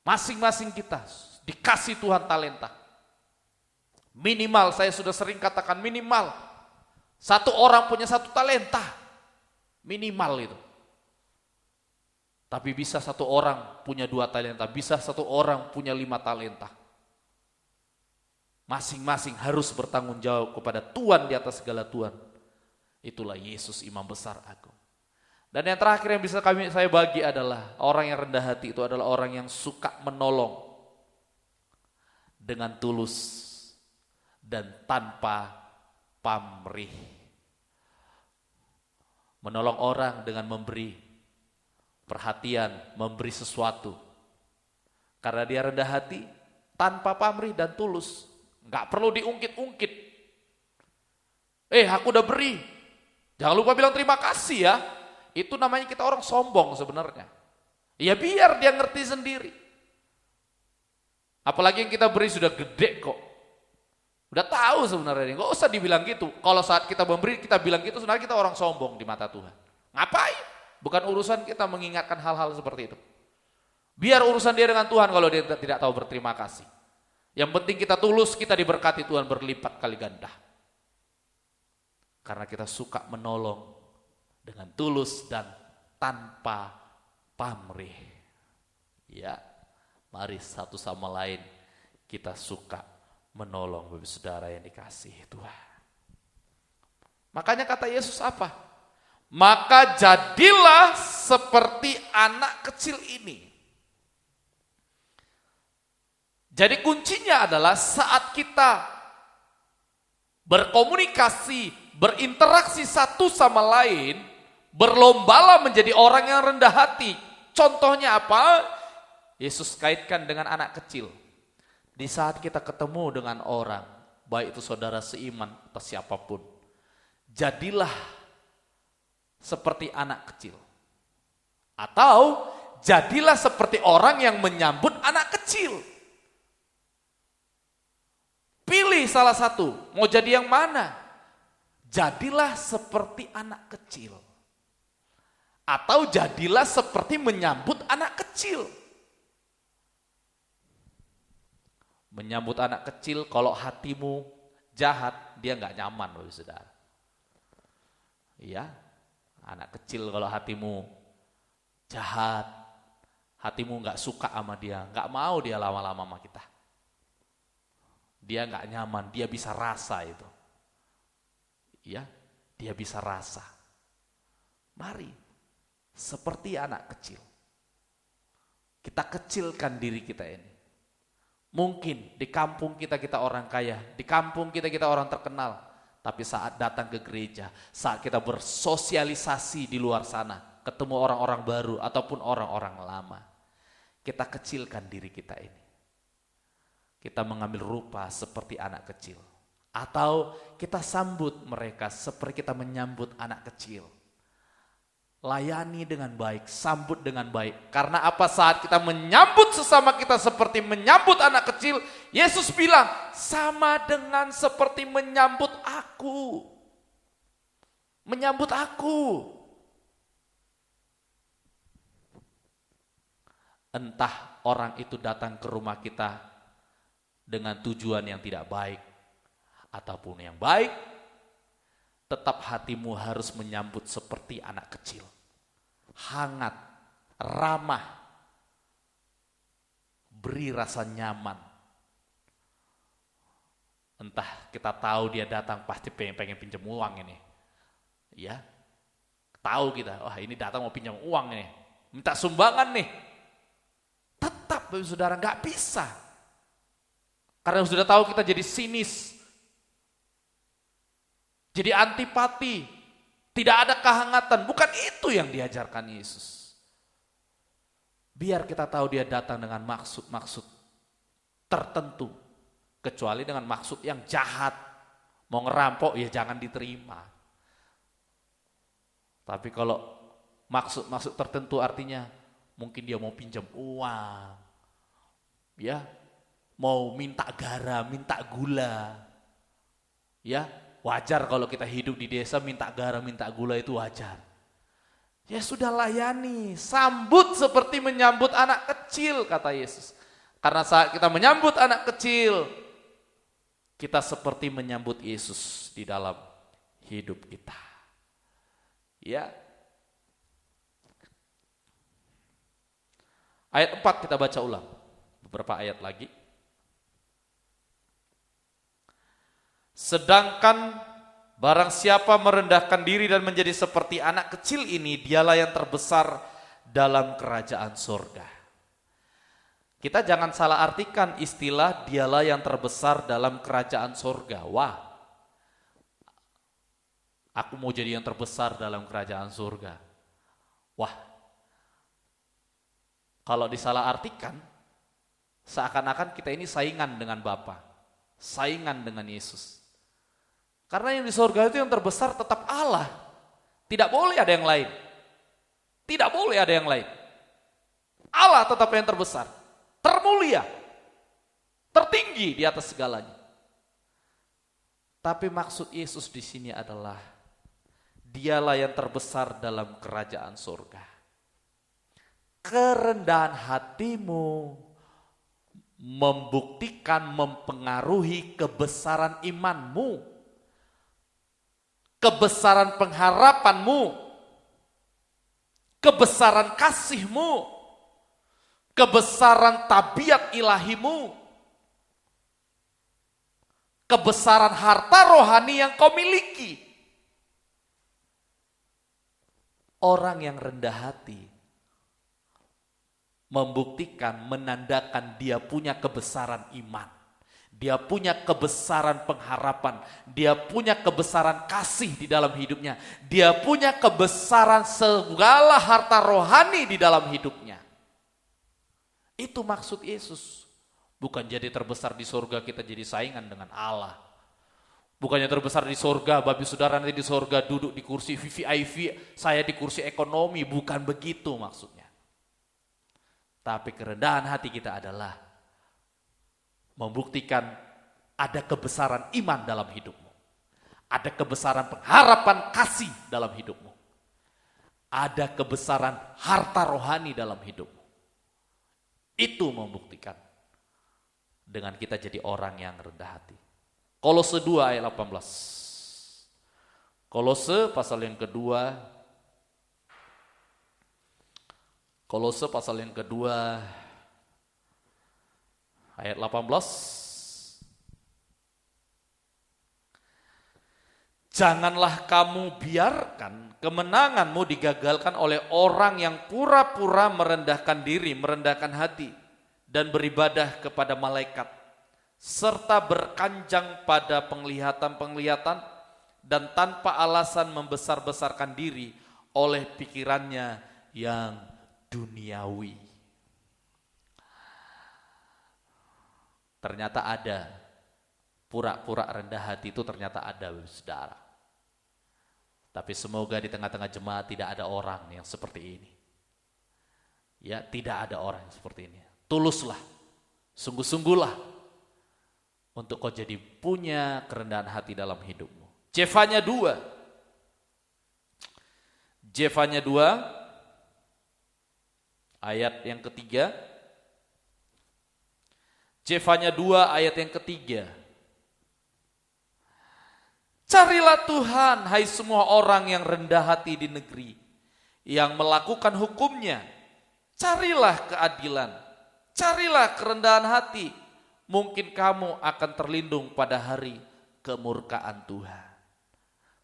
Masing-masing kita dikasih Tuhan talenta. Minimal, saya sudah sering katakan minimal. 1 orang punya 1 talenta. Minimal itu. Tapi bisa 1 orang punya 2 talenta, bisa 1 orang punya 5 talenta. Masing-masing harus bertanggung jawab kepada Tuhan di atas segala Tuhan. Itulah Yesus imam besar agung. Dan yang terakhir yang bisa saya bagi adalah orang yang rendah hati itu adalah orang yang suka menolong dengan tulus dan tanpa pamrih. Menolong orang dengan memberi perhatian, memberi sesuatu. Karena dia rendah hati, tanpa pamrih dan tulus. Enggak perlu diungkit-ungkit. Aku udah beri. Jangan lupa bilang terima kasih ya. Itu namanya kita orang sombong sebenarnya. Ya biar dia ngerti sendiri. Apalagi yang kita beri sudah gede kok. Udah tahu sebenarnya, nggak usah dibilang gitu. Kalau saat kita memberi, kita bilang gitu, sebenarnya kita orang sombong di mata Tuhan. Ngapain? Bukan urusan kita mengingatkan hal-hal seperti itu. Biar urusan dia dengan Tuhan kalau dia tidak tahu berterima kasih. Yang penting kita tulus, kita diberkati Tuhan berlipat kali ganda. Karena kita suka menolong dengan tulus dan tanpa pamrih. Ya, mari satu sama lain kita suka menolong Bapak Saudara yang dikasih Tuhan. Makanya kata Yesus apa? Maka jadilah seperti anak kecil ini. Jadi kuncinya adalah saat kita berkomunikasi, berinteraksi satu sama lain, berlombalah menjadi orang yang rendah hati. Contohnya apa? Yesus kaitkan dengan anak kecil. Di saat kita ketemu dengan orang, baik itu saudara seiman atau siapapun, jadilah seperti anak kecil. Atau jadilah seperti orang yang menyambut anak kecil. Pilih salah satu, mau jadi yang mana? Jadilah seperti anak kecil. Atau jadilah seperti menyambut anak kecil. Menyambut anak kecil, kalau hatimu jahat, dia nggak nyaman loh saudara. Iya, anak kecil kalau hatimu jahat, hatimu nggak suka sama dia, nggak mau dia lama-lama sama kita. Dia nggak nyaman, dia bisa rasa itu. Iya, dia bisa rasa. Mari, seperti anak kecil. Kita kecilkan diri kita ini. Mungkin di kampung kita orang kaya, di kampung kita orang terkenal. Tapi saat datang ke gereja, saat kita bersosialisasi di luar sana, ketemu orang-orang baru ataupun orang-orang lama, kita kecilkan diri kita ini. Kita mengambil rupa seperti anak kecil. Atau kita sambut mereka seperti kita menyambut anak kecil. Layani dengan baik, sambut dengan baik. Karena apa? Saat kita menyambut sesama kita seperti menyambut anak kecil, Yesus bilang, sama dengan seperti menyambut aku. Menyambut aku. Entah orang itu datang ke rumah kita dengan tujuan yang tidak baik, ataupun yang baik, tetap hatimu harus menyambut seperti anak kecil. Hangat, ramah, beri rasa nyaman. Entah kita tahu dia datang pasti pengen pinjam uang ini. Ya, tahu kita, wah ini datang mau pinjam uang ini. Minta sumbangan nih. Tetap saudara gak bisa. Karena sudah tahu kita jadi sinis. Jadi antipati, tidak ada kehangatan, bukan itu yang diajarkan Yesus. Biar kita tahu dia datang dengan maksud-maksud tertentu, kecuali dengan maksud yang jahat, mau ngerampok ya jangan diterima. Tapi kalau maksud-maksud tertentu artinya mungkin dia mau pinjam uang, ya, mau minta garam, minta gula, ya. Wajar kalau kita hidup di desa minta garam, minta gula itu wajar. Ya sudah layani, sambut seperti menyambut anak kecil kata Yesus. Karena saat kita menyambut anak kecil, kita seperti menyambut Yesus di dalam hidup kita. Ya. Ayat 4 kita baca ulang, beberapa ayat lagi. Sedangkan barang siapa merendahkan diri dan menjadi seperti anak kecil ini, dialah yang terbesar dalam kerajaan surga. Kita jangan salah artikan istilah dialah yang terbesar dalam kerajaan surga. Wah, aku mau jadi yang terbesar dalam kerajaan surga. Wah, kalau disalah artikan, seakan-akan kita ini saingan dengan Bapa, saingan dengan Yesus. Karena yang di surga itu yang terbesar tetap Allah. Tidak boleh ada yang lain. Tidak boleh ada yang lain. Allah tetap yang terbesar, termulia, tertinggi di atas segalanya. Tapi maksud Yesus di sini adalah dialah yang terbesar dalam kerajaan surga. Kerendahan hatimu membuktikan, mempengaruhi kebesaran imanmu. Kebesaran pengharapanmu, kebesaran kasihmu, kebesaran tabiat ilahimu, kebesaran harta rohani yang kau miliki. Orang yang rendah hati membuktikan, menandakan dia punya kebesaran iman. Dia punya kebesaran pengharapan, dia punya kebesaran kasih di dalam hidupnya, dia punya kebesaran segala harta rohani di dalam hidupnya. Itu maksud Yesus. Bukan jadi terbesar di surga kita jadi saingan dengan Allah. Bukannya terbesar di surga, babi saudara nanti di surga duduk di kursi VVIP, saya di kursi ekonomi, bukan begitu maksudnya. Tapi kerendahan hati kita adalah membuktikan ada kebesaran iman dalam hidupmu. Ada kebesaran pengharapan kasih dalam hidupmu. Ada kebesaran harta rohani dalam hidupmu. Itu membuktikan dengan kita jadi orang yang rendah hati. Kolose 2 ayat 18. Kolose pasal yang kedua. Kolose pasal yang kedua ayat 18. Janganlah kamu biarkan kemenanganmu digagalkan oleh orang yang pura-pura merendahkan diri, merendahkan hati, dan beribadah kepada malaikat, serta berkanjang pada penglihatan-penglihatan, dan tanpa alasan membesar-besarkan diri oleh pikirannya yang duniawi. Ternyata ada, pura-pura rendah hati itu ternyata ada, saudara. Tapi semoga di tengah-tengah jemaat tidak ada orang yang seperti ini. Ya, tidak ada orang yang seperti ini. Tuluslah, sungguh-sungguhlah untuk kau jadi punya kerendahan hati dalam hidupmu. Jefanya 2. Jefanya 2 ayat yang ketiga. Jefanya 2 ayat yang ketiga. Carilah Tuhan, hai semua orang yang rendah hati di negeri, yang melakukan hukumnya. Carilah keadilan, carilah kerendahan hati. Mungkin kamu akan terlindung pada hari kemurkaan Tuhan.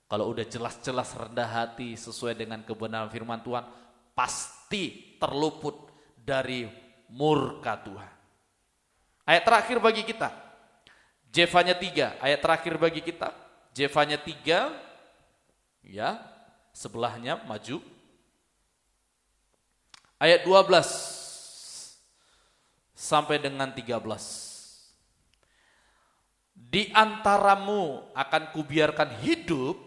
Kalau udah jelas-jelas rendah hati sesuai dengan kebenaran firman Tuhan, pasti terluput dari murka Tuhan. Ayat terakhir bagi kita, Jefanya 3, ayat terakhir bagi kita, Jefanya 3, ya, sebelahnya maju. Ayat 12 sampai dengan 13. Di antaramu akan kubiarkan hidup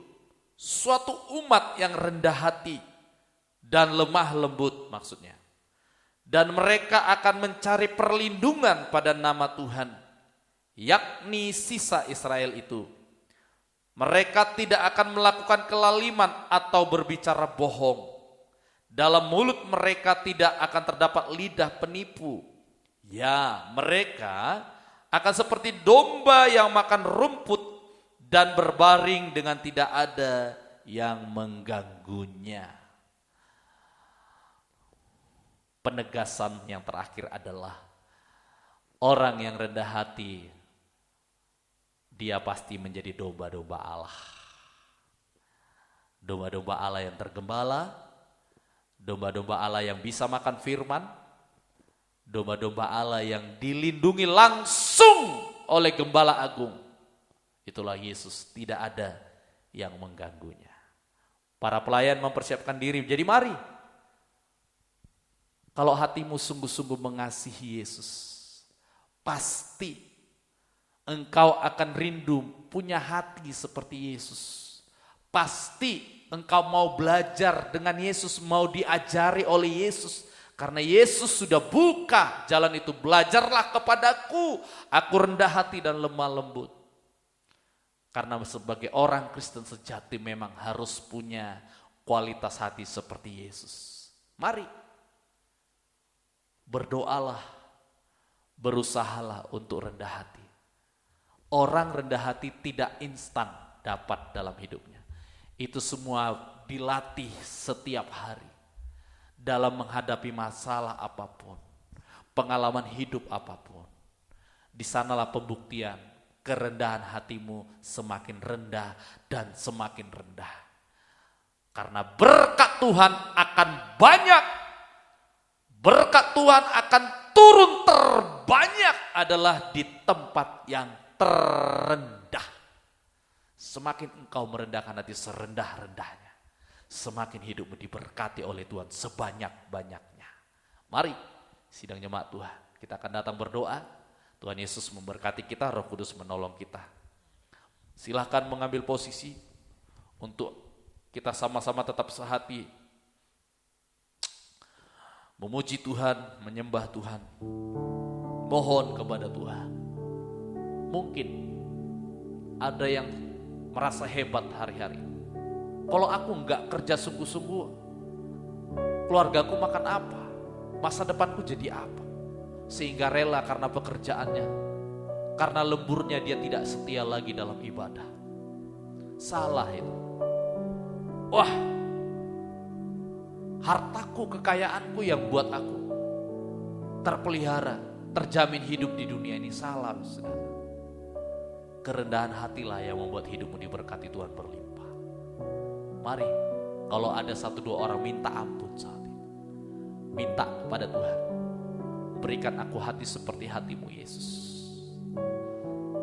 suatu umat yang rendah hati dan lemah lembut maksudnya. Dan mereka akan mencari perlindungan pada nama Tuhan, yakni sisa Israel itu. Mereka tidak akan melakukan kelaliman atau berbicara bohong. Dalam mulut mereka tidak akan terdapat lidah penipu. Ya, mereka akan seperti domba yang makan rumput dan berbaring dengan tidak ada yang mengganggunya. Penegasan yang terakhir adalah orang yang rendah hati, dia pasti menjadi domba-domba Allah. Domba-domba Allah yang tergembala, domba-domba Allah yang bisa makan firman, domba-domba Allah yang dilindungi langsung oleh Gembala Agung. Itulah Yesus, tidak ada yang mengganggunya. Para pelayan mempersiapkan diri, jadi mari. Kalau hatimu sungguh-sungguh mengasihi Yesus, pasti engkau akan rindu punya hati seperti Yesus. Pasti engkau mau belajar dengan Yesus, mau diajari oleh Yesus. Karena Yesus sudah buka jalan itu. Belajarlah kepadaku, aku rendah hati dan lemah lembut. Karena sebagai orang Kristen sejati memang harus punya kualitas hati seperti Yesus. Mari, berdoalah, berusahalah untuk rendah hati. Orang rendah hati tidak instan dapat dalam hidupnya. Itu semua dilatih setiap hari. Dalam menghadapi masalah apapun, pengalaman hidup apapun. Di sanalah pembuktian kerendahan hatimu semakin rendah dan semakin rendah. Karena berkat Tuhan akan banyak, berkat Tuhan akan turun terbanyak adalah di tempat yang terendah. Semakin engkau merendahkan hati serendah-rendahnya, semakin hidupmu diberkati oleh Tuhan sebanyak-banyaknya. Mari sidang jemaat Tuhan, kita akan datang berdoa. Tuhan Yesus memberkati kita, Roh Kudus menolong kita. Silahkan mengambil posisi untuk kita sama-sama tetap sehati, memuji Tuhan, menyembah Tuhan, mohon kepada Tuhan. Mungkin ada yang merasa hebat hari-hari. Kalau aku enggak kerja sungguh-sungguh, keluargaku makan apa? Masa depanku jadi apa? Sehingga rela karena pekerjaannya, karena lemburnya dia tidak setia lagi dalam ibadah. Salah itu. Wah, hartaku, kekayaanku yang buat aku terpelihara, terjamin hidup di dunia ini. Salah, saudara. Kerendahan hatilah yang membuat hidupmu diberkati Tuhan berlimpah. Mari, kalau ada 1-2 orang minta ampun saat ini, minta kepada Tuhan, berikan aku hati seperti hatimu Yesus.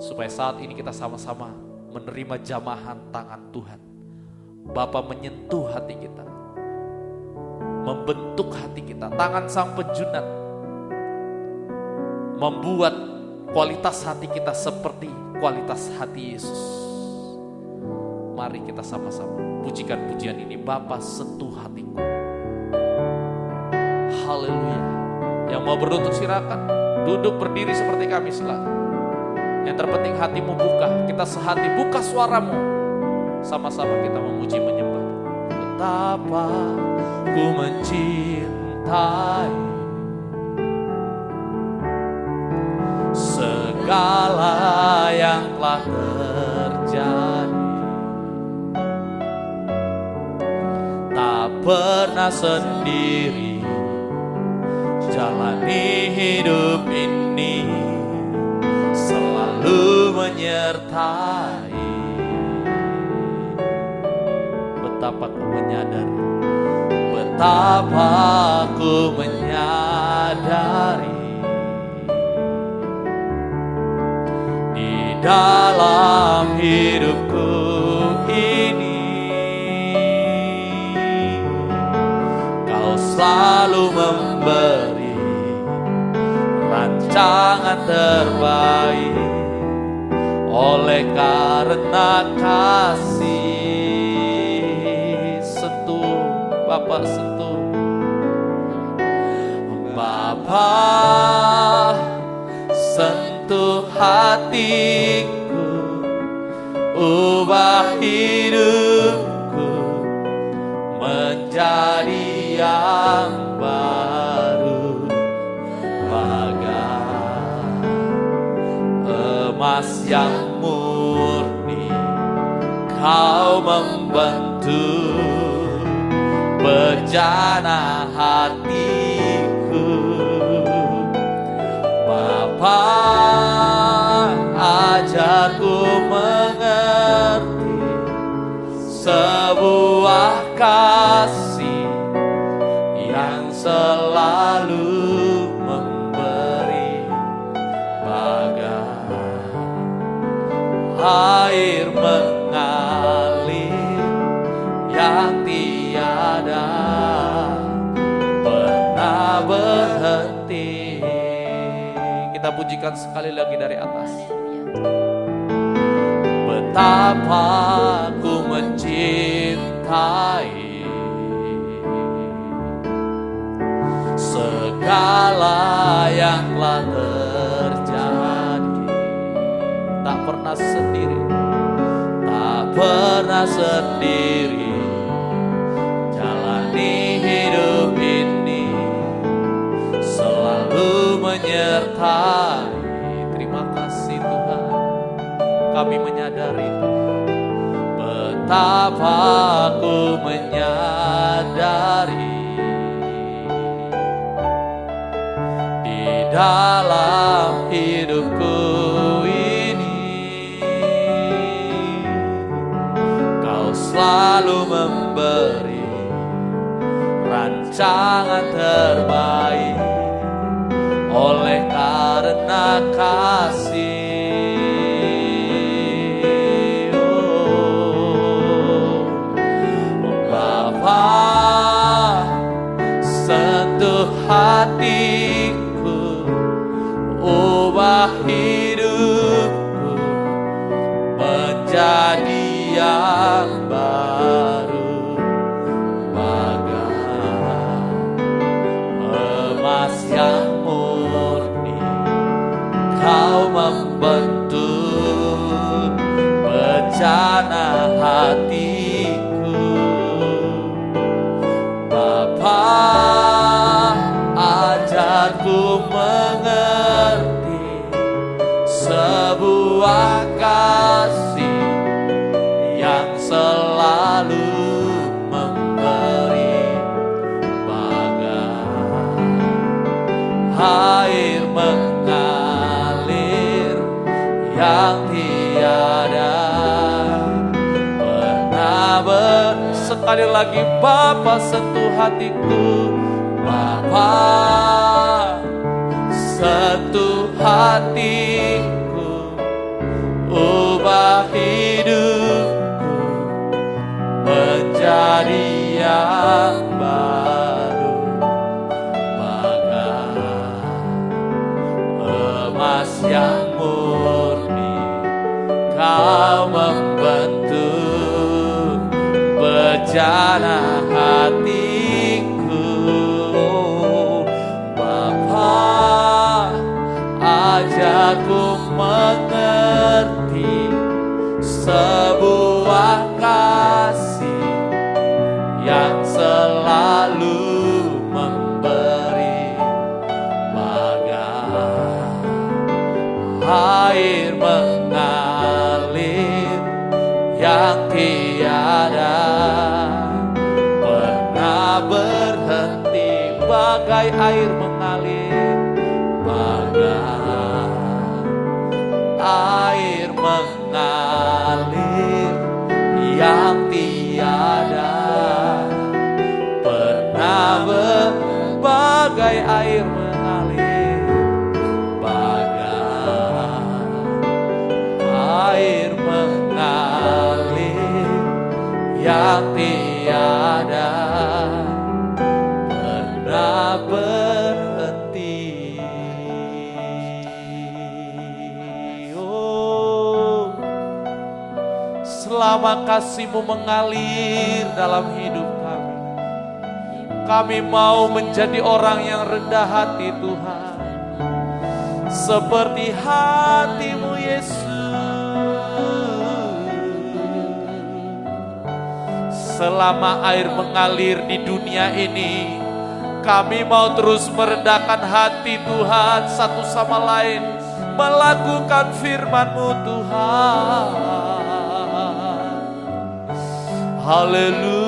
Supaya saat ini kita sama-sama menerima jamahan tangan Tuhan. Bapa menyentuh hati kita, membentuk hati kita. Tangan Sang Penjunat membuat kualitas hati kita seperti kualitas hati Yesus. Mari kita sama-sama pujikan pujian ini. Bapa, sentuh hatiku. Haleluya. Yang mau berlutut silakan, duduk berdiri seperti kami silakan. Yang terpenting hatimu buka, kita sehati, buka suaramu. Sama-sama kita memuji menyembah. Betapa ku mencintai segala yang telah terjadi. Tak pernah sendiri jalani hidup ini, selalu menyertai. Betapa ku menyadari, betapa ku menyadari, di dalam hidupku ini Kau selalu memberi rancangan terbaik. Oleh karena kasih, sentuh Bapa, sentuh Bapa, sentuh hatiku, ubah hidupku menjadi yang baru, bagai emas yang murni. Kau membentuk bejana hatiku. Bapa, ajarku mengerti sebuah kasih yang selalu memberi, bagai air mengalir yang tiada pernah berhenti. Kita pujikan sekali lagi dari atas. Betapa ku mencintai segala yang telah terjadi. Tak pernah sendiri, tak pernah sendiri jalani hidup ini, selalu menyertai. Terima kasih Tuhan, kami menyadari betapa aku menyadari di dalam hidupku ini Kau selalu memberi rancangan terbaik. Oleh karena kasih, hatiku, ubah hidupku menjadi yang baru, bagai emas yang murni. Kau membentuk bencana hatiku, Bapa, ajarku mengerti sebuah kasih yang selalu memberi, bagai air mengalir yang tiada pernah sekali lagi Bapa sentuh hatiku, Bapa sentuh hatiku, ubah hidupku menjadi yang baru, bagai emas yang murni. Kau membentuk bencana hatiku, Bapa, ajarku mengerti sebuah kasih yang selalu memberi, bagai air mengalir yang tiada pernah berhenti, bagai air mengalir, bagai air mengalir yang tiada pernah bagai air mengalir, bagai air mengalir yang tiada pernah berhenti. Oh, selama kasih-Mu mengalir dalam hidup kami, kami mau menjadi orang yang rendah hati Tuhan, seperti hati-Mu Yesus. Selama air mengalir di dunia ini, kami mau terus merendahkan hati Tuhan, satu sama lain melakukan firman-Mu Tuhan. Haleluya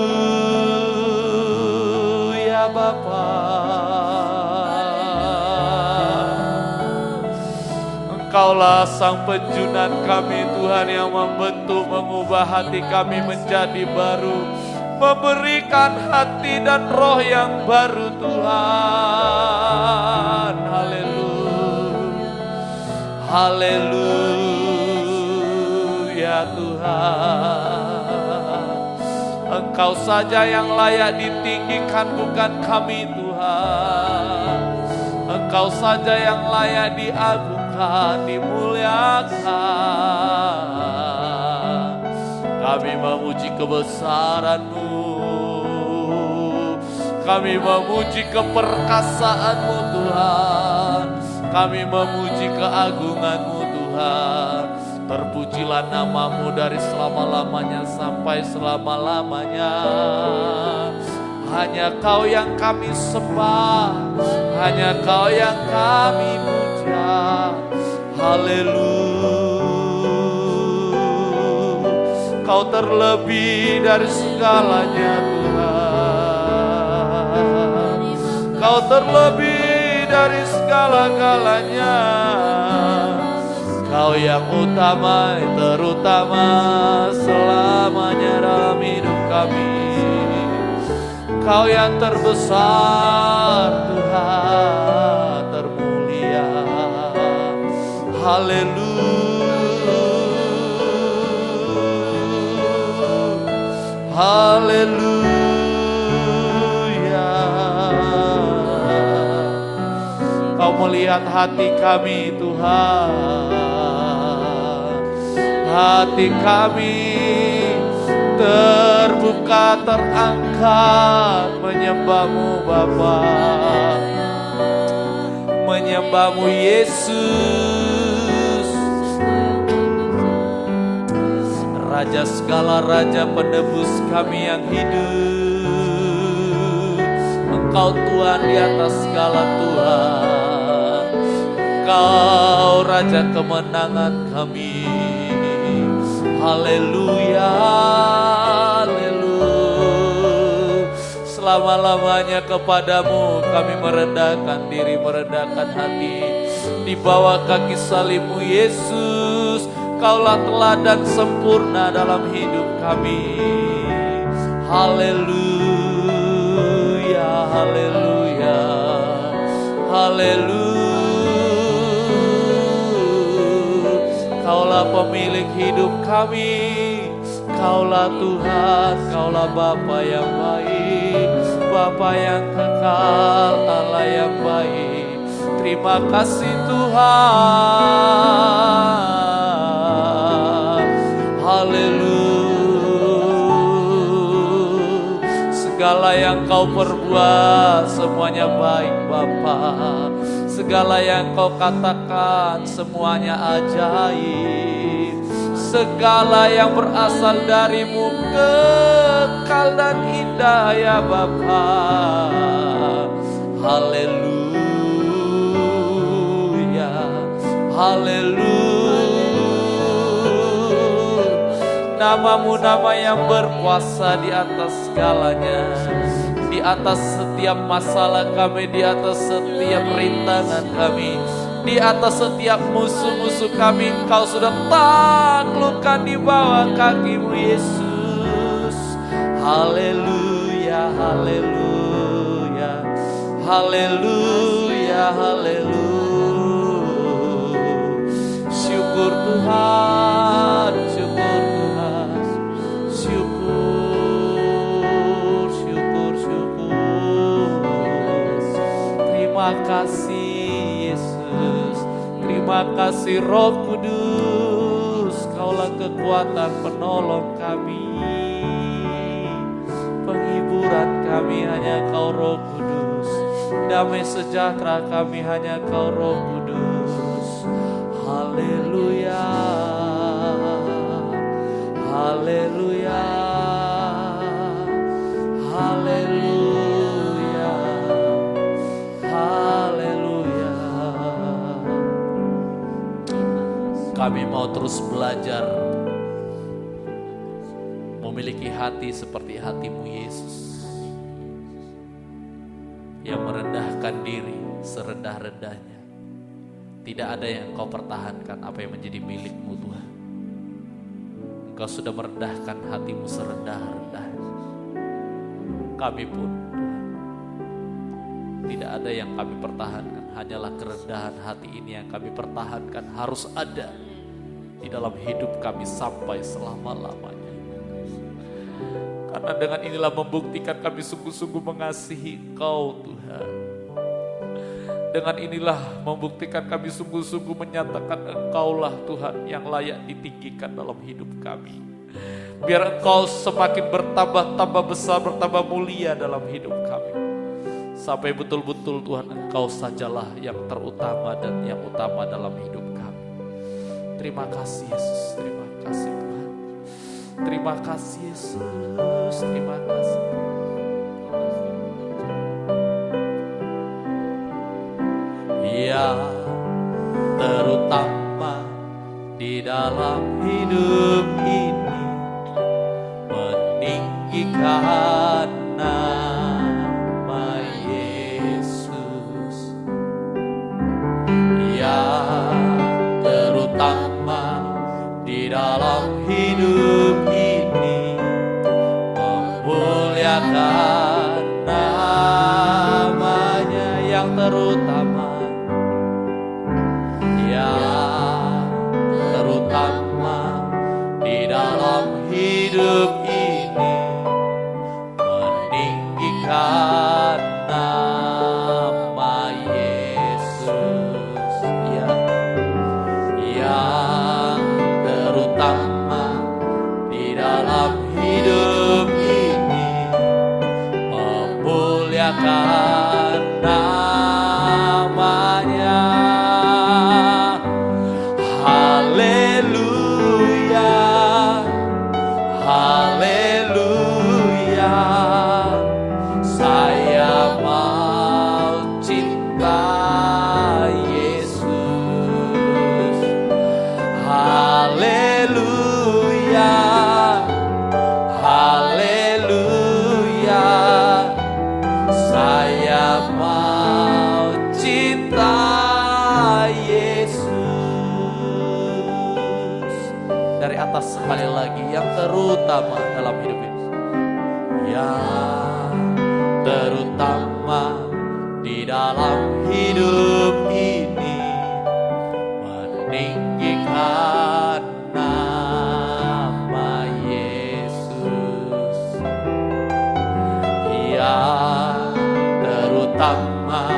Bapa, Engkaulah sang penjunan kami Tuhan, yang membentuk, mengubah hati kami menjadi baru, memberikan hati dan roh yang baru Tuhan. Haleluya, haleluya Tuhan. Engkau saja yang layak ditinggikan, bukan kami Tuhan. Engkau saja yang layak diagungkan, dimuliakan. Kami memuji kebesaran-Mu, kami memuji keperkasaan-Mu Tuhan, kami memuji keagungan-Mu Tuhan. Terpujilah nama-Mu dari selama-lamanya sampai selama-lamanya. Hanya Kau yang kami sembah, hanya Kau yang kami puja. Haleluya, Kau terlebih dari segalanya Tuhan. Kau terlebih dari segala-galanya. Kau yang utama, terutama selamanya dalam hidup kami. Kau yang terbesar Tuhan, termulia. Haleluya, haleluya. melihat hati kami Tuhan. Hati kami terbuka, terangkat menyembah-Mu Bapa, menyembah-Mu Yesus, Raja segala raja, penebus kami yang hidup. Engkau Tuhan di atas segala Tuhan, Engkau Raja kemenangan kami. Haleluya, haleluya. Selama-lamanya kepadamu kami merendahkan diri, merendahkan hati. Di bawah kaki salib-Mu Yesus, Kaulah teladan sempurna dalam hidup kami. Haleluya, haleluya, haleluya. Kaulah pemilik hidup kami, Kaulah Tuhan, Kaulah Bapa yang baik, Bapa yang kekal, Allah yang baik. Terima kasih Tuhan. Haleluya. Segala yang Kau perbuat semuanya baik Bapa. Segala yang Kau katakan semuanya ajaib. Segala yang berasal dari-Mu kekal dan indah ya Bapa. Haleluya, haleluya. Nama-Mu nama yang berkuasa di atas segalanya. Di atas setiap masalah kami, di atas setiap rintangan kami, di atas setiap musuh-musuh kami, Engkau sudah taklukkan di bawah kaki-Mu Yesus. Haleluya, haleluya, haleluya, haleluya. Syukur Tuhan, syukur Tuhan, syukur. Terima kasih Yesus, terima kasih Roh Kudus, Kaulah kekuatan penolong kami, penghiburan kami hanya Kau Roh Kudus, damai sejahtera kami hanya Kau Roh Kudus. Haleluya, haleluya, haleluya. Kami mau terus belajar memiliki hati seperti hati-Mu Yesus, yang merendahkan diri serendah-rendahnya. Tidak ada yang Kau pertahankan apa yang menjadi milik-Mu Tuhan. Engkau sudah merendahkan hati-Mu serendah-rendahnya. Kami pun Tuhan, tidak ada yang kami pertahankan, hanyalah kerendahan hati ini yang kami pertahankan harus ada di dalam hidup kami sampai selama-lamanya. Karena dengan inilah membuktikan kami sungguh-sungguh mengasihi Engkau Tuhan. Dengan inilah membuktikan kami sungguh-sungguh menyatakan Engkaulah Tuhan yang layak ditinggikan dalam hidup kami. Biar Engkau semakin bertambah-tambah besar, bertambah mulia dalam hidup kami. Sampai betul-betul Tuhan Engkau sajalah yang terutama dan yang utama dalam hidup kami. Terima kasih Yesus, terima kasih Tuhan. Terima kasih Yesus, terima kasih. Ya, terutama di dalam hidup ini, meninggikan nama Yesus. Ya, terutama di dalam hidup ini, memuliakan namanya yang terutama. Ya, terutama di dalam hidup ini, meninggikan nama Yesus. terbatas sekali lagi, yang terutama dalam hidup ini. Yang terutama di dalam hidup ini, meninggikan nama Yesus. Yang terutama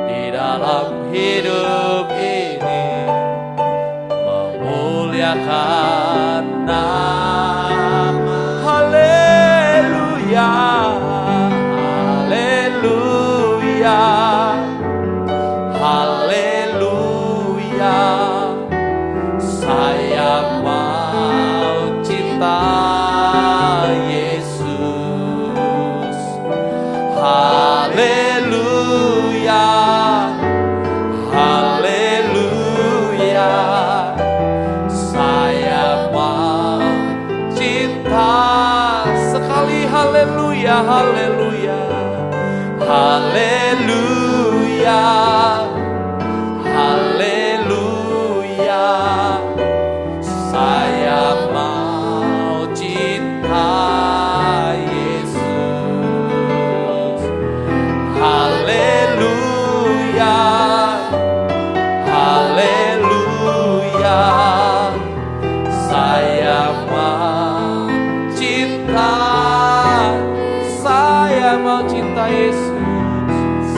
di dalam hidup ini, memuliakan nama. Haleluya, haleluya, haleluya. Saya mau cinta Yesus. Haleluya, haleluya. Saya mau cinta sekali. Haleluya, haleluya, haleluya, haleluya. Saya mau cinta Yesus. Haleluya, haleluya. Saya mau cinta, saya mau cinta Yesus.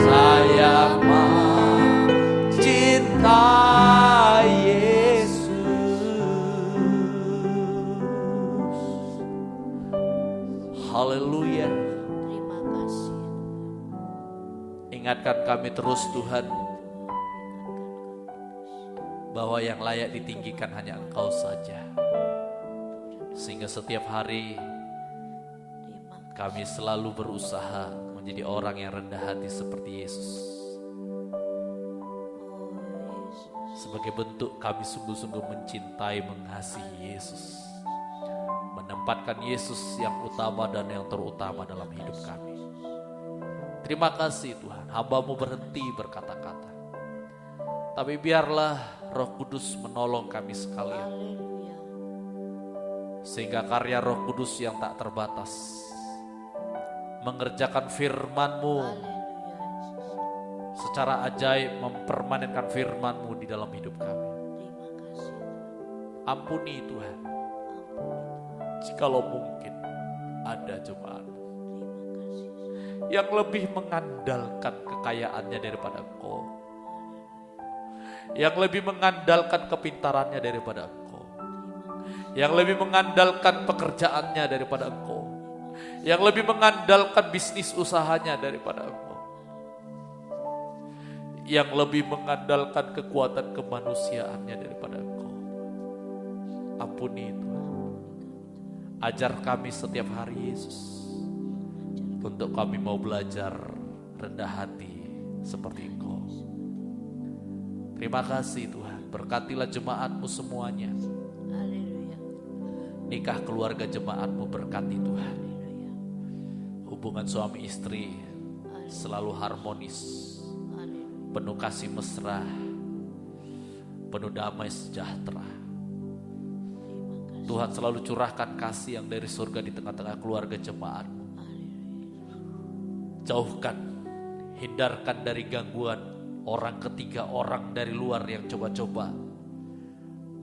Saya mau cinta Yesus. Haleluya. Terima kasih. Ingatkan kami terus Tuhan, bahwa yang layak ditinggikan hanya Engkau saja. Sehingga setiap hari kami selalu berusaha menjadi orang yang rendah hati seperti Yesus. Sebagai bentuk kami sungguh-sungguh mencintai, mengasihi Yesus, menempatkan Yesus yang utama dan yang terutama dalam hidup kami. Terima kasih Tuhan, hamba-Mu berhenti berkata-kata, tapi biarlah Roh Kudus menolong kami sekalian, Haleluya. sehingga karya Roh Kudus yang tak terbatas mengerjakan firman-Mu Haleluya. secara ajaib, mempermanenkan firman-Mu di dalam hidup kami. Terima kasih. Ampuni Tuhan, jikalau mungkin ada jemaat Terima kasih. yang lebih mengandalkan kekayaannya daripada Engkau, yang lebih mengandalkan kepintarannya daripada Engkau, yang lebih mengandalkan pekerjaannya daripada Engkau, yang lebih mengandalkan bisnis usahanya daripada Engkau, yang lebih mengandalkan kekuatan kemanusiaannya daripada Engkau. Ampuni Tuhan. Ajar kami setiap hari Yesus, untuk kami mau belajar rendah hati seperti Engkau. Terima kasih Tuhan, berkatilah jemaat-Mu semuanya. Haleluya. Nikah keluarga jemaat-Mu berkati Tuhan. Haleluya. Hubungan suami istri selalu harmonis, Haleluya. penuh kasih mesra, penuh damai sejahtera. Tuhan selalu curahkan kasih yang dari surga di tengah-tengah keluarga jemaat-Mu. Jauhkan, hindarkan dari gangguan orang ketiga, orang dari luar yang coba-coba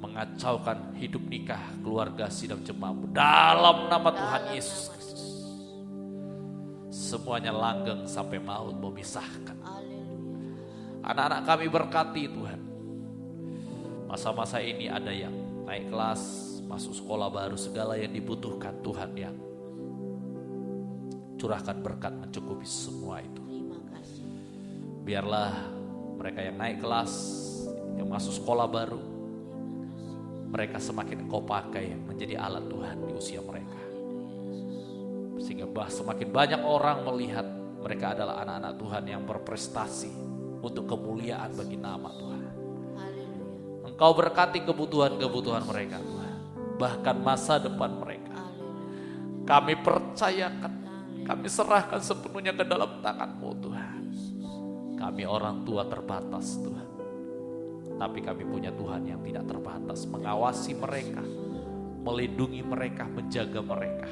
mengacaukan hidup nikah keluarga sidang jemaat-Mu. Dalam nama Tuhan Yesus Kristus, semuanya langgeng sampai maut memisahkan. Anak-anak kami berkati Tuhan. Masa-masa ini ada yang naik kelas, masuk sekolah baru, segala yang dibutuhkan Tuhan yang curahkan berkat mencukupi semua itu. Terima kasih. Biarlah mereka yang naik kelas, yang masuk sekolah baru, mereka semakin Engkau pakai menjadi alat Tuhan di usia mereka. Sehingga semakin banyak orang melihat mereka adalah anak-anak Tuhan yang berprestasi untuk kemuliaan bagi nama Tuhan. Haleluya. Engkau berkati kebutuhan-kebutuhan mereka Tuhan, bahkan masa depan mereka. Kami percayakan, kami serahkan sepenuhnya ke dalam tangan-Mu Tuhan. Kami orang tua terbatas Tuhan, tapi kami punya Tuhan yang tidak terbatas, mengawasi mereka, melindungi mereka, menjaga mereka,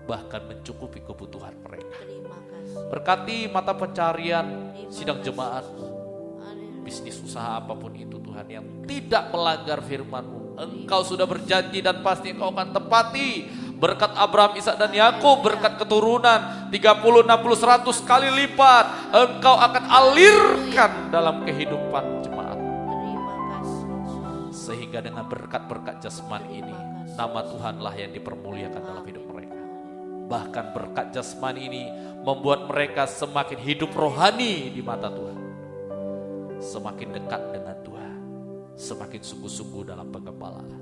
bahkan mencukupi kebutuhan mereka. Terima kasih. Berkati mata pencarian sidang jemaat, Haleluya. bisnis usaha apapun itu Tuhan, yang tidak melanggar firman-Mu. Engkau sudah berjanji dan pasti Engkau akan tepati. Berkat Abraham, Ishak dan Yakub, berkat keturunan 30, 60, 100 kali lipat Engkau akan alirkan dalam kehidupan jemaat. Terima kasih. Sehingga dengan berkat-berkat jasmani ini, nama Tuhanlah yang dipermuliakan dalam hidup mereka. Bahkan berkat jasmani ini membuat mereka semakin hidup rohani di mata Tuhan. Semakin dekat dengan Tuhan, semakin sungguh-sungguh dalam pengembalaan.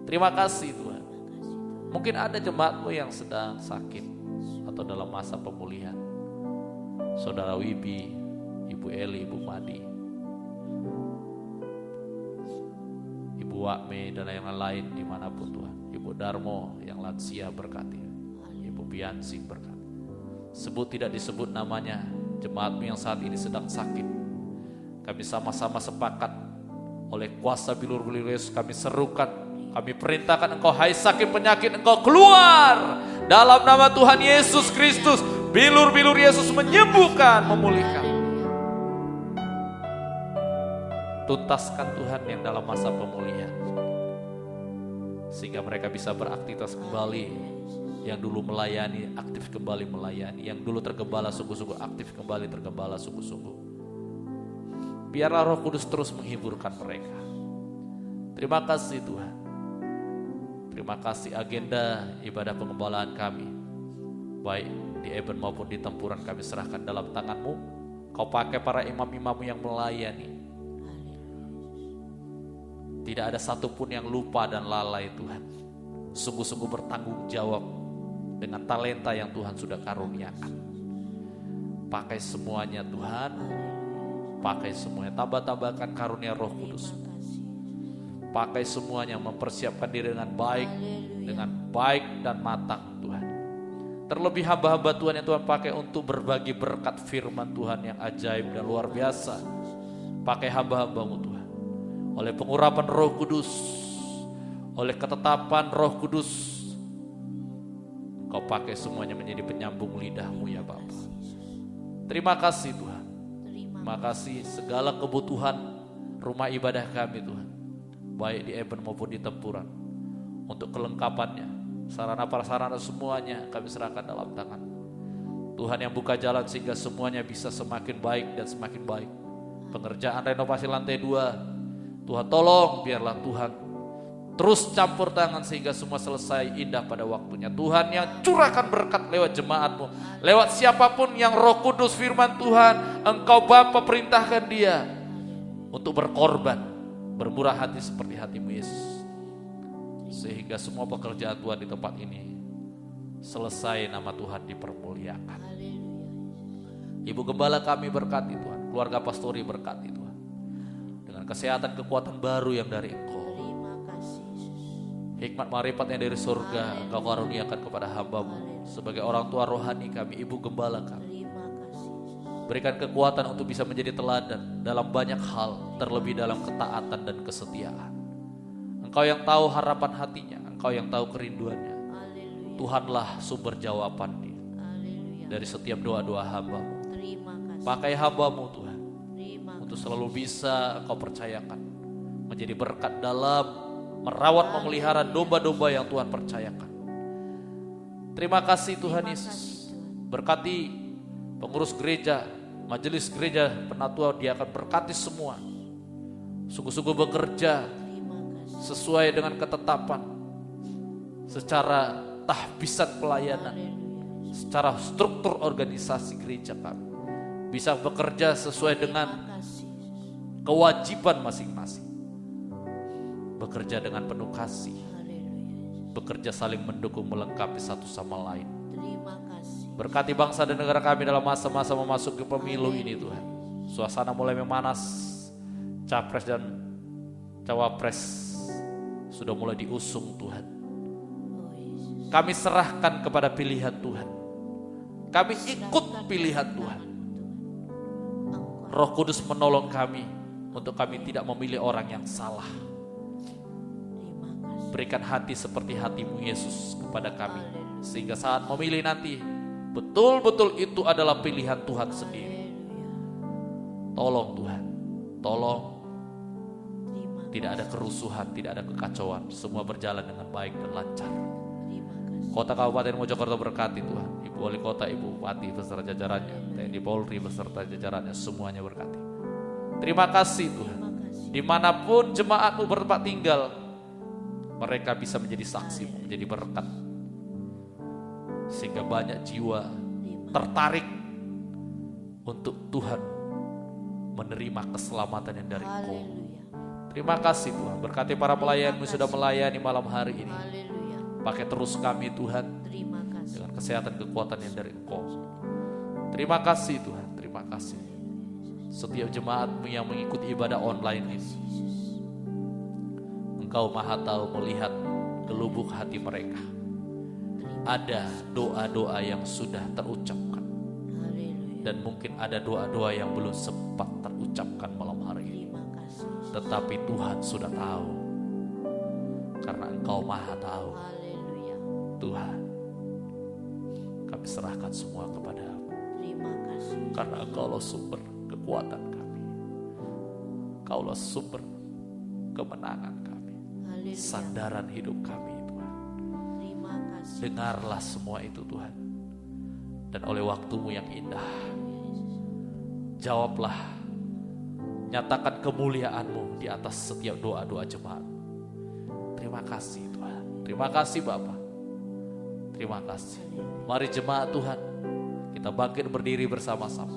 Terima kasih Tuhan. Mungkin ada jemaat-Mu yang sedang sakit atau dalam masa pemulihan. Saudara Wibi, Ibu Eli, Ibu Madi, Ibu Wakme dan yang lain dimanapun Tuhan. Ibu Darmo yang lansia berkati. Ibu Biansi berkati. Sebut tidak disebut namanya, jemaat-Mu yang saat ini sedang sakit. Kami sama-sama sepakat oleh kuasa bilur-bilur Yesus kami serukan. Kami perintahkan engkau, hai sakit penyakit, engkau keluar dalam nama Tuhan Yesus Kristus. Bilur-bilur Yesus menyembuhkan, memulihkan. Tuntaskan Tuhan yang dalam masa pemulihan, sehingga mereka bisa beraktivitas kembali. Yang dulu melayani, aktif kembali melayani. Yang dulu tergembala sungguh-sungguh, aktif kembali tergembala sungguh-sungguh. Biarlah Roh Kudus terus menghiburkan mereka. Terima kasih Tuhan. Terima kasih agenda ibadah pengembalaan kami, baik di Eben maupun di tempuran, kami serahkan dalam tangan-Mu. Kau pakai para imam-imam yang melayani. Tidak ada satupun yang lupa dan lalai Tuhan. Sungguh-sungguh bertanggung jawab dengan talenta yang Tuhan sudah karuniakan. Pakai semuanya Tuhan. Pakai semuanya. Tambah-tambahkan karunia Roh Kudus. Pakai semuanya, mempersiapkan diri dengan baik, dengan baik dan matang Tuhan. Terlebih hamba-hamba Tuhan yang Tuhan pakai untuk berbagi berkat firman Tuhan yang ajaib dan luar biasa. Pakai hamba-hamba-Mu Tuhan. Oleh pengurapan Roh Kudus, oleh ketetapan Roh Kudus, Kau pakai semuanya menjadi penyambung lidah-Mu ya Bapa. Terima kasih Tuhan. Terima kasih segala kebutuhan rumah ibadah kami Tuhan, baik di Eben maupun di tempuran, untuk kelengkapannya, sarana prasarana semuanya kami serahkan dalam tangan Tuhan yang buka jalan sehingga semuanya bisa semakin baik dan semakin baik. Pengerjaan renovasi lantai 2, Tuhan tolong biarlah Tuhan terus campur tangan sehingga semua selesai indah pada waktunya. Tuhan yang curahkan berkat lewat jemaat-Mu, lewat siapapun yang Roh Kudus firman Tuhan, Engkau Bapa perintahkan dia untuk berkorban, bermurah hati seperti hati-Mu Yesus, sehingga semua pekerjaan Tuhan di tempat ini selesai, nama Tuhan dipermuliakan. Ibu Gembala kami berkati Tuhan, keluarga pastori berkati Tuhan, dengan kesehatan kekuatan baru yang dari Engkau. Hikmat marifat yang dari surga Engkau karuniakan kepada hamba-Mu sebagai orang tua rohani kami, Ibu Gembala kami. Berikan kekuatan untuk bisa menjadi teladan dalam banyak hal, terlebih dalam ketaatan dan kesetiaan. Engkau yang tahu harapan hatinya, Engkau yang tahu kerinduannya. Tuhanlah sumber jawaban dia dari setiap doa-doa hamba-Mu. Pakai hamba-Mu Tuhan untuk selalu bisa Engkau percayakan menjadi berkat dalam merawat memelihara domba-domba yang Tuhan percayakan. Terima kasih Tuhan Yesus. Berkati pengurus gereja, majelis gereja, penatua, dia akan berkati semua. Sungguh-sungguh bekerja sesuai dengan ketetapan, secara tahbisan pelayanan, secara struktur organisasi gereja kami. Bisa bekerja sesuai dengan kewajiban masing-masing. Bekerja dengan penuh kasih, bekerja saling mendukung, melengkapi satu sama lain. Berkati bangsa dan negara kami dalam masa-masa memasuki pemilu ini Tuhan. Suasana mulai memanas, capres dan cawapres sudah mulai diusung Tuhan. Kami serahkan kepada pilihan Tuhan. Kami ikut pilihan Tuhan. Roh Kudus menolong kami untuk kami tidak memilih orang yang salah. Berikan hati seperti hatimu Yesus kepada kami, sehingga saat memilih nanti betul-betul itu adalah pilihan Tuhan sendiri. Tolong Tuhan, tolong tidak ada kerusuhan, tidak ada kekacauan, semua berjalan dengan baik dan lancar. Kota Kabupaten Mojokerto berkati Tuhan, Ibu Wali Kota, Ibu Bupati beserta jajarannya, TNI Polri beserta jajarannya, semuanya berkati. Terima kasih Tuhan, dimanapun jemaatmu bertempat tinggal, mereka bisa menjadi saksi, menjadi berkat, sehingga banyak jiwa tertarik untuk Tuhan menerima keselamatan yang dari Engkau. Terima kasih Tuhan, berkati para pelayanmu sudah melayani malam hari ini. Pakai terus kami Tuhan dengan kesehatan kekuatan yang dari Engkau. Terima kasih Tuhan, terima kasih. Setiap jemaatmu yang mengikuti ibadah online ini, Engkau Maha tahu melihat ke lubuk hati mereka. Ada doa-doa yang sudah terucapkan, dan mungkin ada doa-doa yang belum sempat terucapkan malam hari ini. Tetapi Tuhan sudah tahu, karena Engkau Maha tahu. Tuhan, kami serahkan semua kepada-Mu, karena Engkaulah sumber kekuatan kami, Engkaulah sumber kemenangan kami, sandaran hidup kami Tuhan. Dengarlah semua itu Tuhan, dan oleh waktu-Mu yang indah, jawablah, nyatakan kemuliaan-Mu di atas setiap doa-doa jemaat. Terima kasih Tuhan, terima kasih Bapa, terima kasih. Mari jemaat Tuhan, kita bangkit berdiri bersama-sama.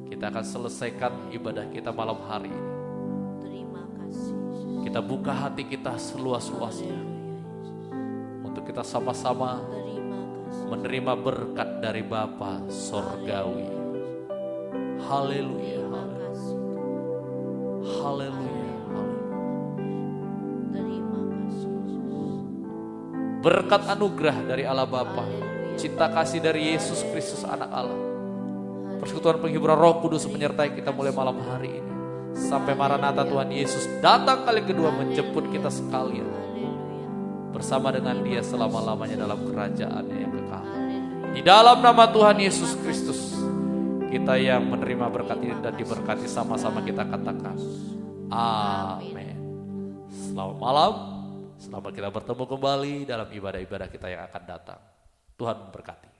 Kita akan selesaikan ibadah kita malam hari ini. Kita buka hati kita seluas-luasnya untuk kita sama-sama menerima berkat dari Bapa Sorgawi. Haleluya, haleluya, berkat anugerah dari Allah Bapa, cinta kasih dari Yesus Kristus Anak Allah, persekutuan penghiburan Roh Kudus menyertai kita mulai malam hari ini sampai Maranatha Tuhan Yesus datang kali kedua menjemput kita sekalian bersama dengan Dia selama-lamanya dalam kerajaannya yang kekal. Di dalam nama Tuhan Yesus Kristus, kita yang menerima berkat ini dan diberkati sama-sama kita katakan amin. Selamat malam, selamat kita bertemu kembali dalam ibadah-ibadah kita yang akan datang. Tuhan memberkati.